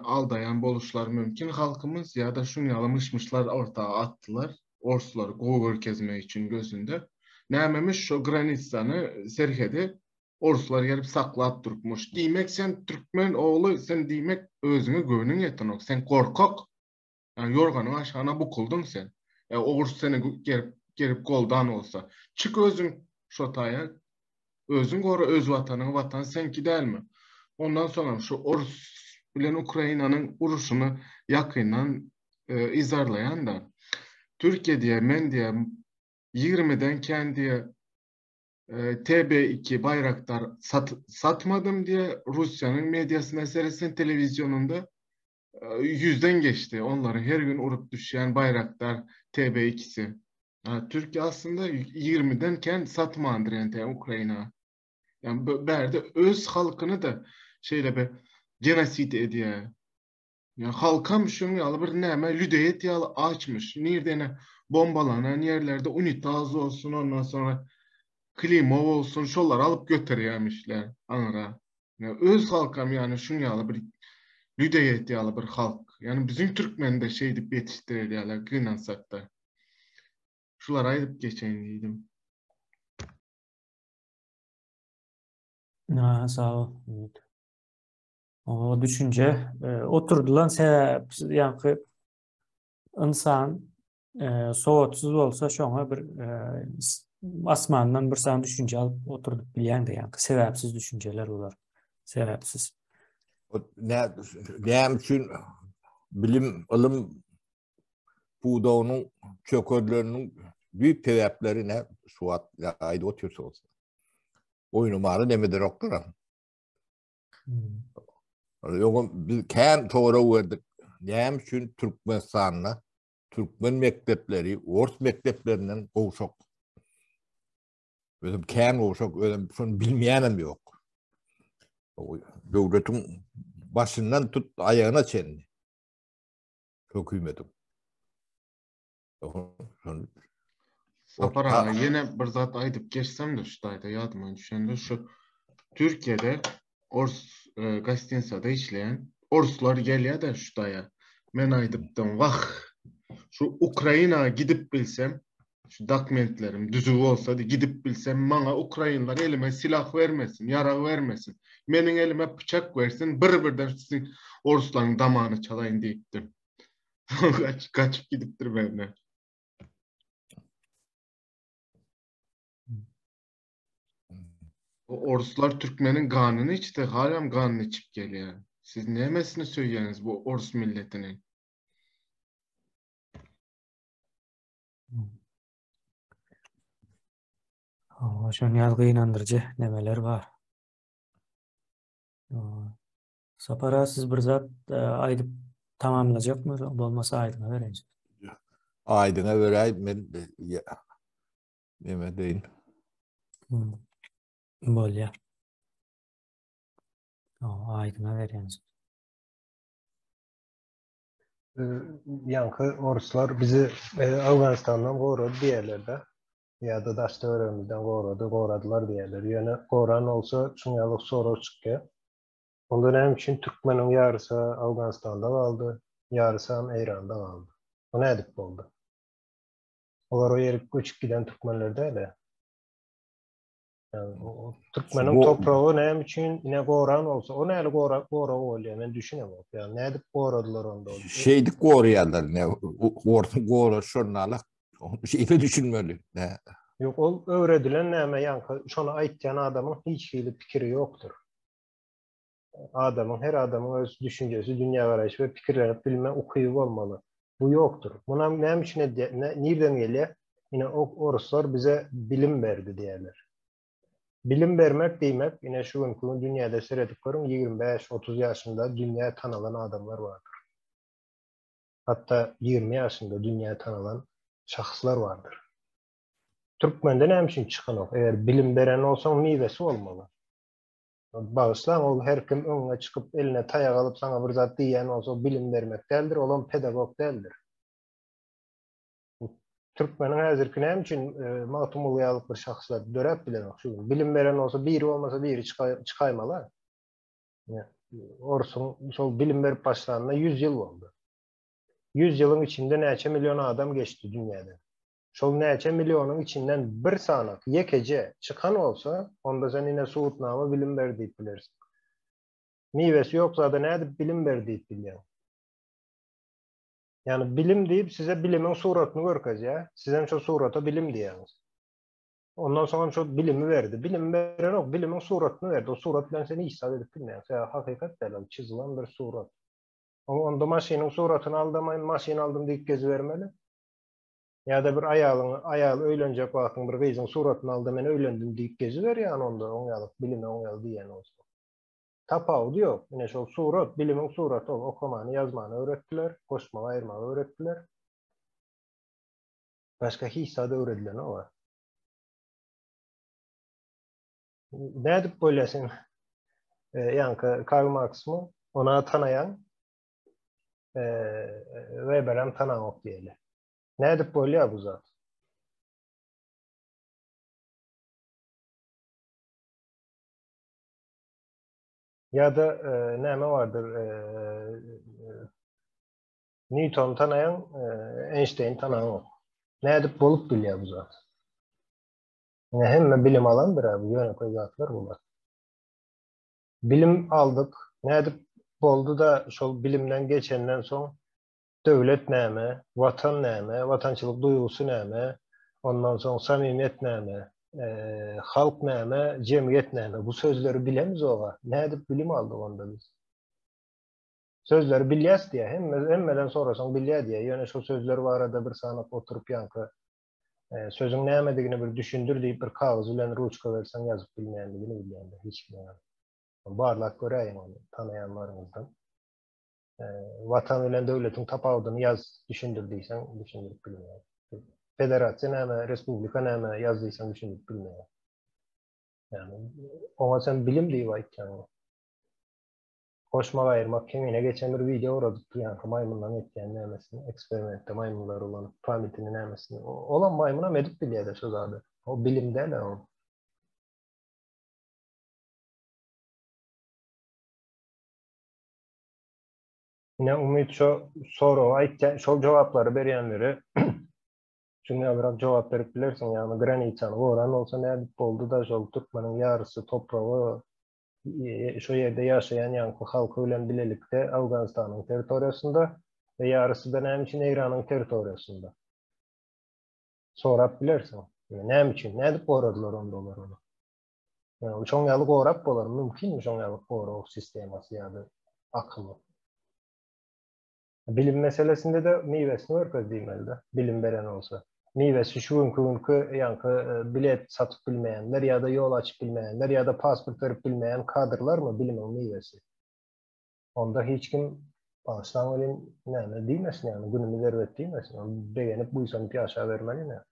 aldayan boluşlar mümkün. Halkımız ya da şunu yalamışmışlar ortağa attılar. Orsuları goğur kezmek için gözünde. Nämemiş şu Granitsan'ı serhedi. Orsular gelip saklap durmuş. Diýmek sen Türkmen oğlu sen diýmek özüňe göwnüň ýetenok. Sen korkak. Yani yorganyň aşağına bukuldun sen. Orus seni gelip goldan olsa. Çık özüň şotaya. Özüň gora öz watanyň watan senki dälmi? Ondan sonra şu Orus bilen Ukrainanyň uruşuny ýakyndan izarlayan da Türkiýe diýe men diýe 20'den kendi TB2 Bayraktar satmadım diye Rusya'nın medyasına seresin televizyonunda 100'den geçti. Onların her gün urup düşen Bayraktar TB2'si. Türkiye aslında 20'den kendi satmandır yani Ukrayna. Yani berde öz halkını da şeyle be genosit ediyor. Yani halkam şunu yalı bir näme lüdeyet yalı açmış. Nirdene bombalanan yerlerde unitaz olsun ondan sonra Klimov olsun şollar alıp götürüyormuşlar anıra. Yani öz halkam yani şunu yalı bir lüdeyet yalı bir halk. Yani bizim Türkmen de şeydi yetiştirirler gınansak da. Şular ayıp geçen dedim. Sağ ol. O düşünce oturdulan sebep yani insan soğutsuz olsa şoňa bir asmandan bir san düşünce alıp oturdup bilýän de yani sebepsiz düşünceler olar. Sebepsiz. Näme üçin bilim, ilim buğdawnyň çökörleriniň büyük sebepleri ne? Suat aýdy otursa bolsa. Oýnumary nemedir okduram. Biz kän toğra verdik. Näme üçin Türkmenistanyna Türkmen mektepleri, Ors mekteplerinden gowşak. Özüm kän gowşak, özüm şonu bilmeýänem ýok. Döwletiň başyndan tut aýagyna çenli. Hökümetim. Sapara yine bir zat aydıp geçsem de şutayda ýadyma düşende şu Türkiýede Ors Gastinsa'da işleyen Orslar gelýär da şu daya. Men aýdypdym, vah, şu Ukraina gidip bilsem, şu dokumentlerim düzüp olsa da gidip bilsem, maňa Ukrainlar elime silah vermesin, yarag vermesin. Meniň elime bıçak versin, bir-birden sizin Orslaryň damagyny çalaýyn diýipdim. Kaçıp gidipdir benden. O Orslar Türkmenin kanını içti, halam kanını içip geliyor. Siz nemesini söyleyeniz bu Ors milletinin? Oşan ýalgy inandyrjy nemeler bar. Sapara siz bir zat aýdyp tamamlajakmy? Bolmasa aýdyma berenji. Aydyna beräýip men neme deyin. Bolýar. Aýdyma berenji. Yankı Orslar bizi Afganistan'dan korudu diýerler de. Ya da Daşdöwremizden koradylar diýerler. Ýöne koran olsa şuňalyk soraw çykdy. Onda näme üçin Türkmeniň ýarysy Afganistanda kaldy, ýarysy hem Eýranda kaldy. O nädip boldy? Olar o ýere göçüp giden Türkmenler däle. Yani Türkmeniň topragy näme üçin ine koran olsa, o näle korak bolýar, men düşünemem. Yani nädip koradylar onda? Şeydi koruyanlar ne? Orta koru şonnalyk. Şeyde düşünmeli. Ne? Yok, ol öwredilen näme ýanky şonu aýtýan adamyň hiç hili pikiri ýokdur. Her adamyň öz düşünjesi, dünýä garaşy we pikirlerini bilme ukyby bolmaly. Bu ýokdur. Buna näme üçin nerden gelýär? Ine Oruslar bize bilim berdi diýerler. Bilim bermek diýmek, ine şu günkü dünýäde seredip görüň 25-30 ýaşynda dünýä tanalan adamlar bardyr. Hatta 20 ýaşynda dünýä tanalan şahslar vardır. Türkmende näme üçin çykanok? Eger bilim beren olsaň miwesi bolmaly. Bağışlan, ol her kim öňüne çykyp eline taýak alyp saňa bir zat diýen olsa bilim bermek däldir, olam pedagog däldir. Türkmeniň häzirki näme üçin magtumulýalyk bir şahslar dörep bilen şu bilim beren olsa biri olmasa biri çykaýmalar. Orsun şol bilim berip başlanana 100 ýyl boldy. 100 ýylyň içinde näçe milyon adam geçti dünýäde. Şol näçe milyonyň içinden bir sanak ýekece çykan olsa, onda sen ine suwutnama bilim berdi diýip bilersin. Miwesi ýok zada nädip bilim berdi diýip bilýär. Yani bilim diýip size bilimiň suratyny görkezýär. Sizem şo surata bilim diýäňiz. Ondan soňra şo bilimi berdi. Bilim berenok bilimiň suratyny berdi. O surat bilen seni ihsap edip bilmeýär. Hakykat däl, çizilen bir surat. Onda maşynyň suratyny aldamaýyn, maşyny aldym diýip gezi bermeli. Ya da bir ayağı öýlenjek wagtyň bir gyzyň suratyny aldy, men öýlendim diýip gezi berýär onda oňalyk bilime oňaly diýen olsa. Tapaw ýok. Ine şol surat, bilimiň suraty, okumany, ýazmany öwretdiler, goşmagy aýyrmagy öwretdiler. Başga hiç zat öwredilen olar. Nädip bolýasyň? Ýanky Karl Marxmy ona tanaýan Weber'em tanamok diýeli. Nädip bolýar bu zat? Ya da näme vardır? Newton tanayan, Einstein tanamok. Nädip bolup bilýär bu zat? Hemme bilim alandyr bu ýöne zatlar bular. Bilim aldyk, nädip boldu da şol bilimden geçenden soň döwlet näme, watan näme, watançylyk duýgusy näme, ondan soň samimiýet näme, halk näme, jemgyýet näme, bu sözleri bilemiz oga. Nädip bilim aldyk onda biz? Sözleri bilýäs diýe, hemmeden sorasaň bilýär diýe. Ýöne şu sözler barada bir sanak oturup ýanky sözüň nämedigini bir düşündir diýip bir kagaz bilen ruçka bersen ýazyp bilmeýändigini bilýär, hiç bilmär. Barlak göräýin onu, tanaýanlaryňyzdan. Watan bilen döwletiň tapawdyny ýaz düşündir diýsen, düşündirip bilmeýär. Federasiýa näme, respublika näme ýaz diýsen düşündirip bilmeýär. Yani oňa sen bilim diýip aýtjaň. Koşmagy aýyrmak kemine geçen bir video uradyp ýanky maýmunlaryň etýän nämesini, eksperimentde maýmunlar olan pamitini nämesini. Olan maýmuna edip bilýär söz ady. O bilimde de o. Yine umut şu soru aytken şol cevapları berýänleri şuna bırak cevap berip bilersin yani granitany oran olsa ne boldu da şol Türkmeniň yarısı toprağı şu yerde yaşayan yankı halkı bilen bilelikde Awganistanyň territoriýasynda ve yarısı da näme için İran'ın territoriýasynda. Sorap bilersin. Näme için? Nädip goradylar onda onu? Yani çoň ýaly gorap bolar, mümkin çoň ýaly gorap sistemasy ýa-da akyly. Bilim meselesinde de meyvesini örköz diýmeli. Bilim beren olsa. Meyvesi şu günkü yankı bilet satıp bilmeyenler ya da yol açıp bilmeyenler ya da pasport verip bilmeyen kadrlar mı bilimin meyvesi? Onda hiç kim baştan öyle ne diymesin yani günümü vervet diymesin. Beğenip buysan bir aşağı vermeli ne?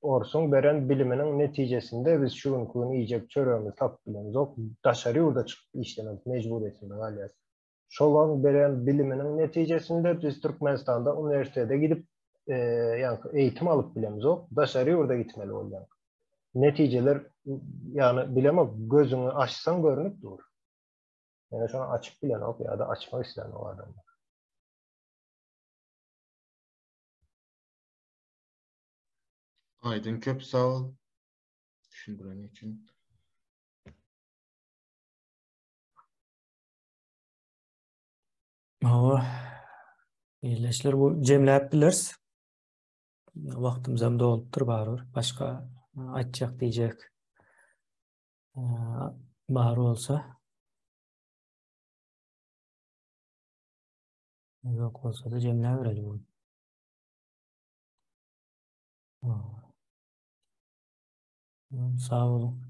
Orsun beren biliminin neticesinde biz şu günkü yiyecek çörüğümüz tap bilemiz yok. Daşarı orada çıkıp işlememiz mecburiyetinde aliyaz. Şolan beren biliminin neticesinde biz Türkmenistan'da üniversitede gidip yani eğitim alıp bilemiz o. Daşarı orada gitmeli olacak. Neticeler yani bilemem gözünü açsan görünüp durur. Yani şu an açık bilen o ya da açmak isteyen o adamlar. Aydın köp sağ ol. Düşündüren için. İyileşler bu cemläp bilers. Wagtymyz hem dolupdyr barur. Başga aýtjak diýjek bar bolsa. Yok bolsa da cemläp bereli. Sağ olun.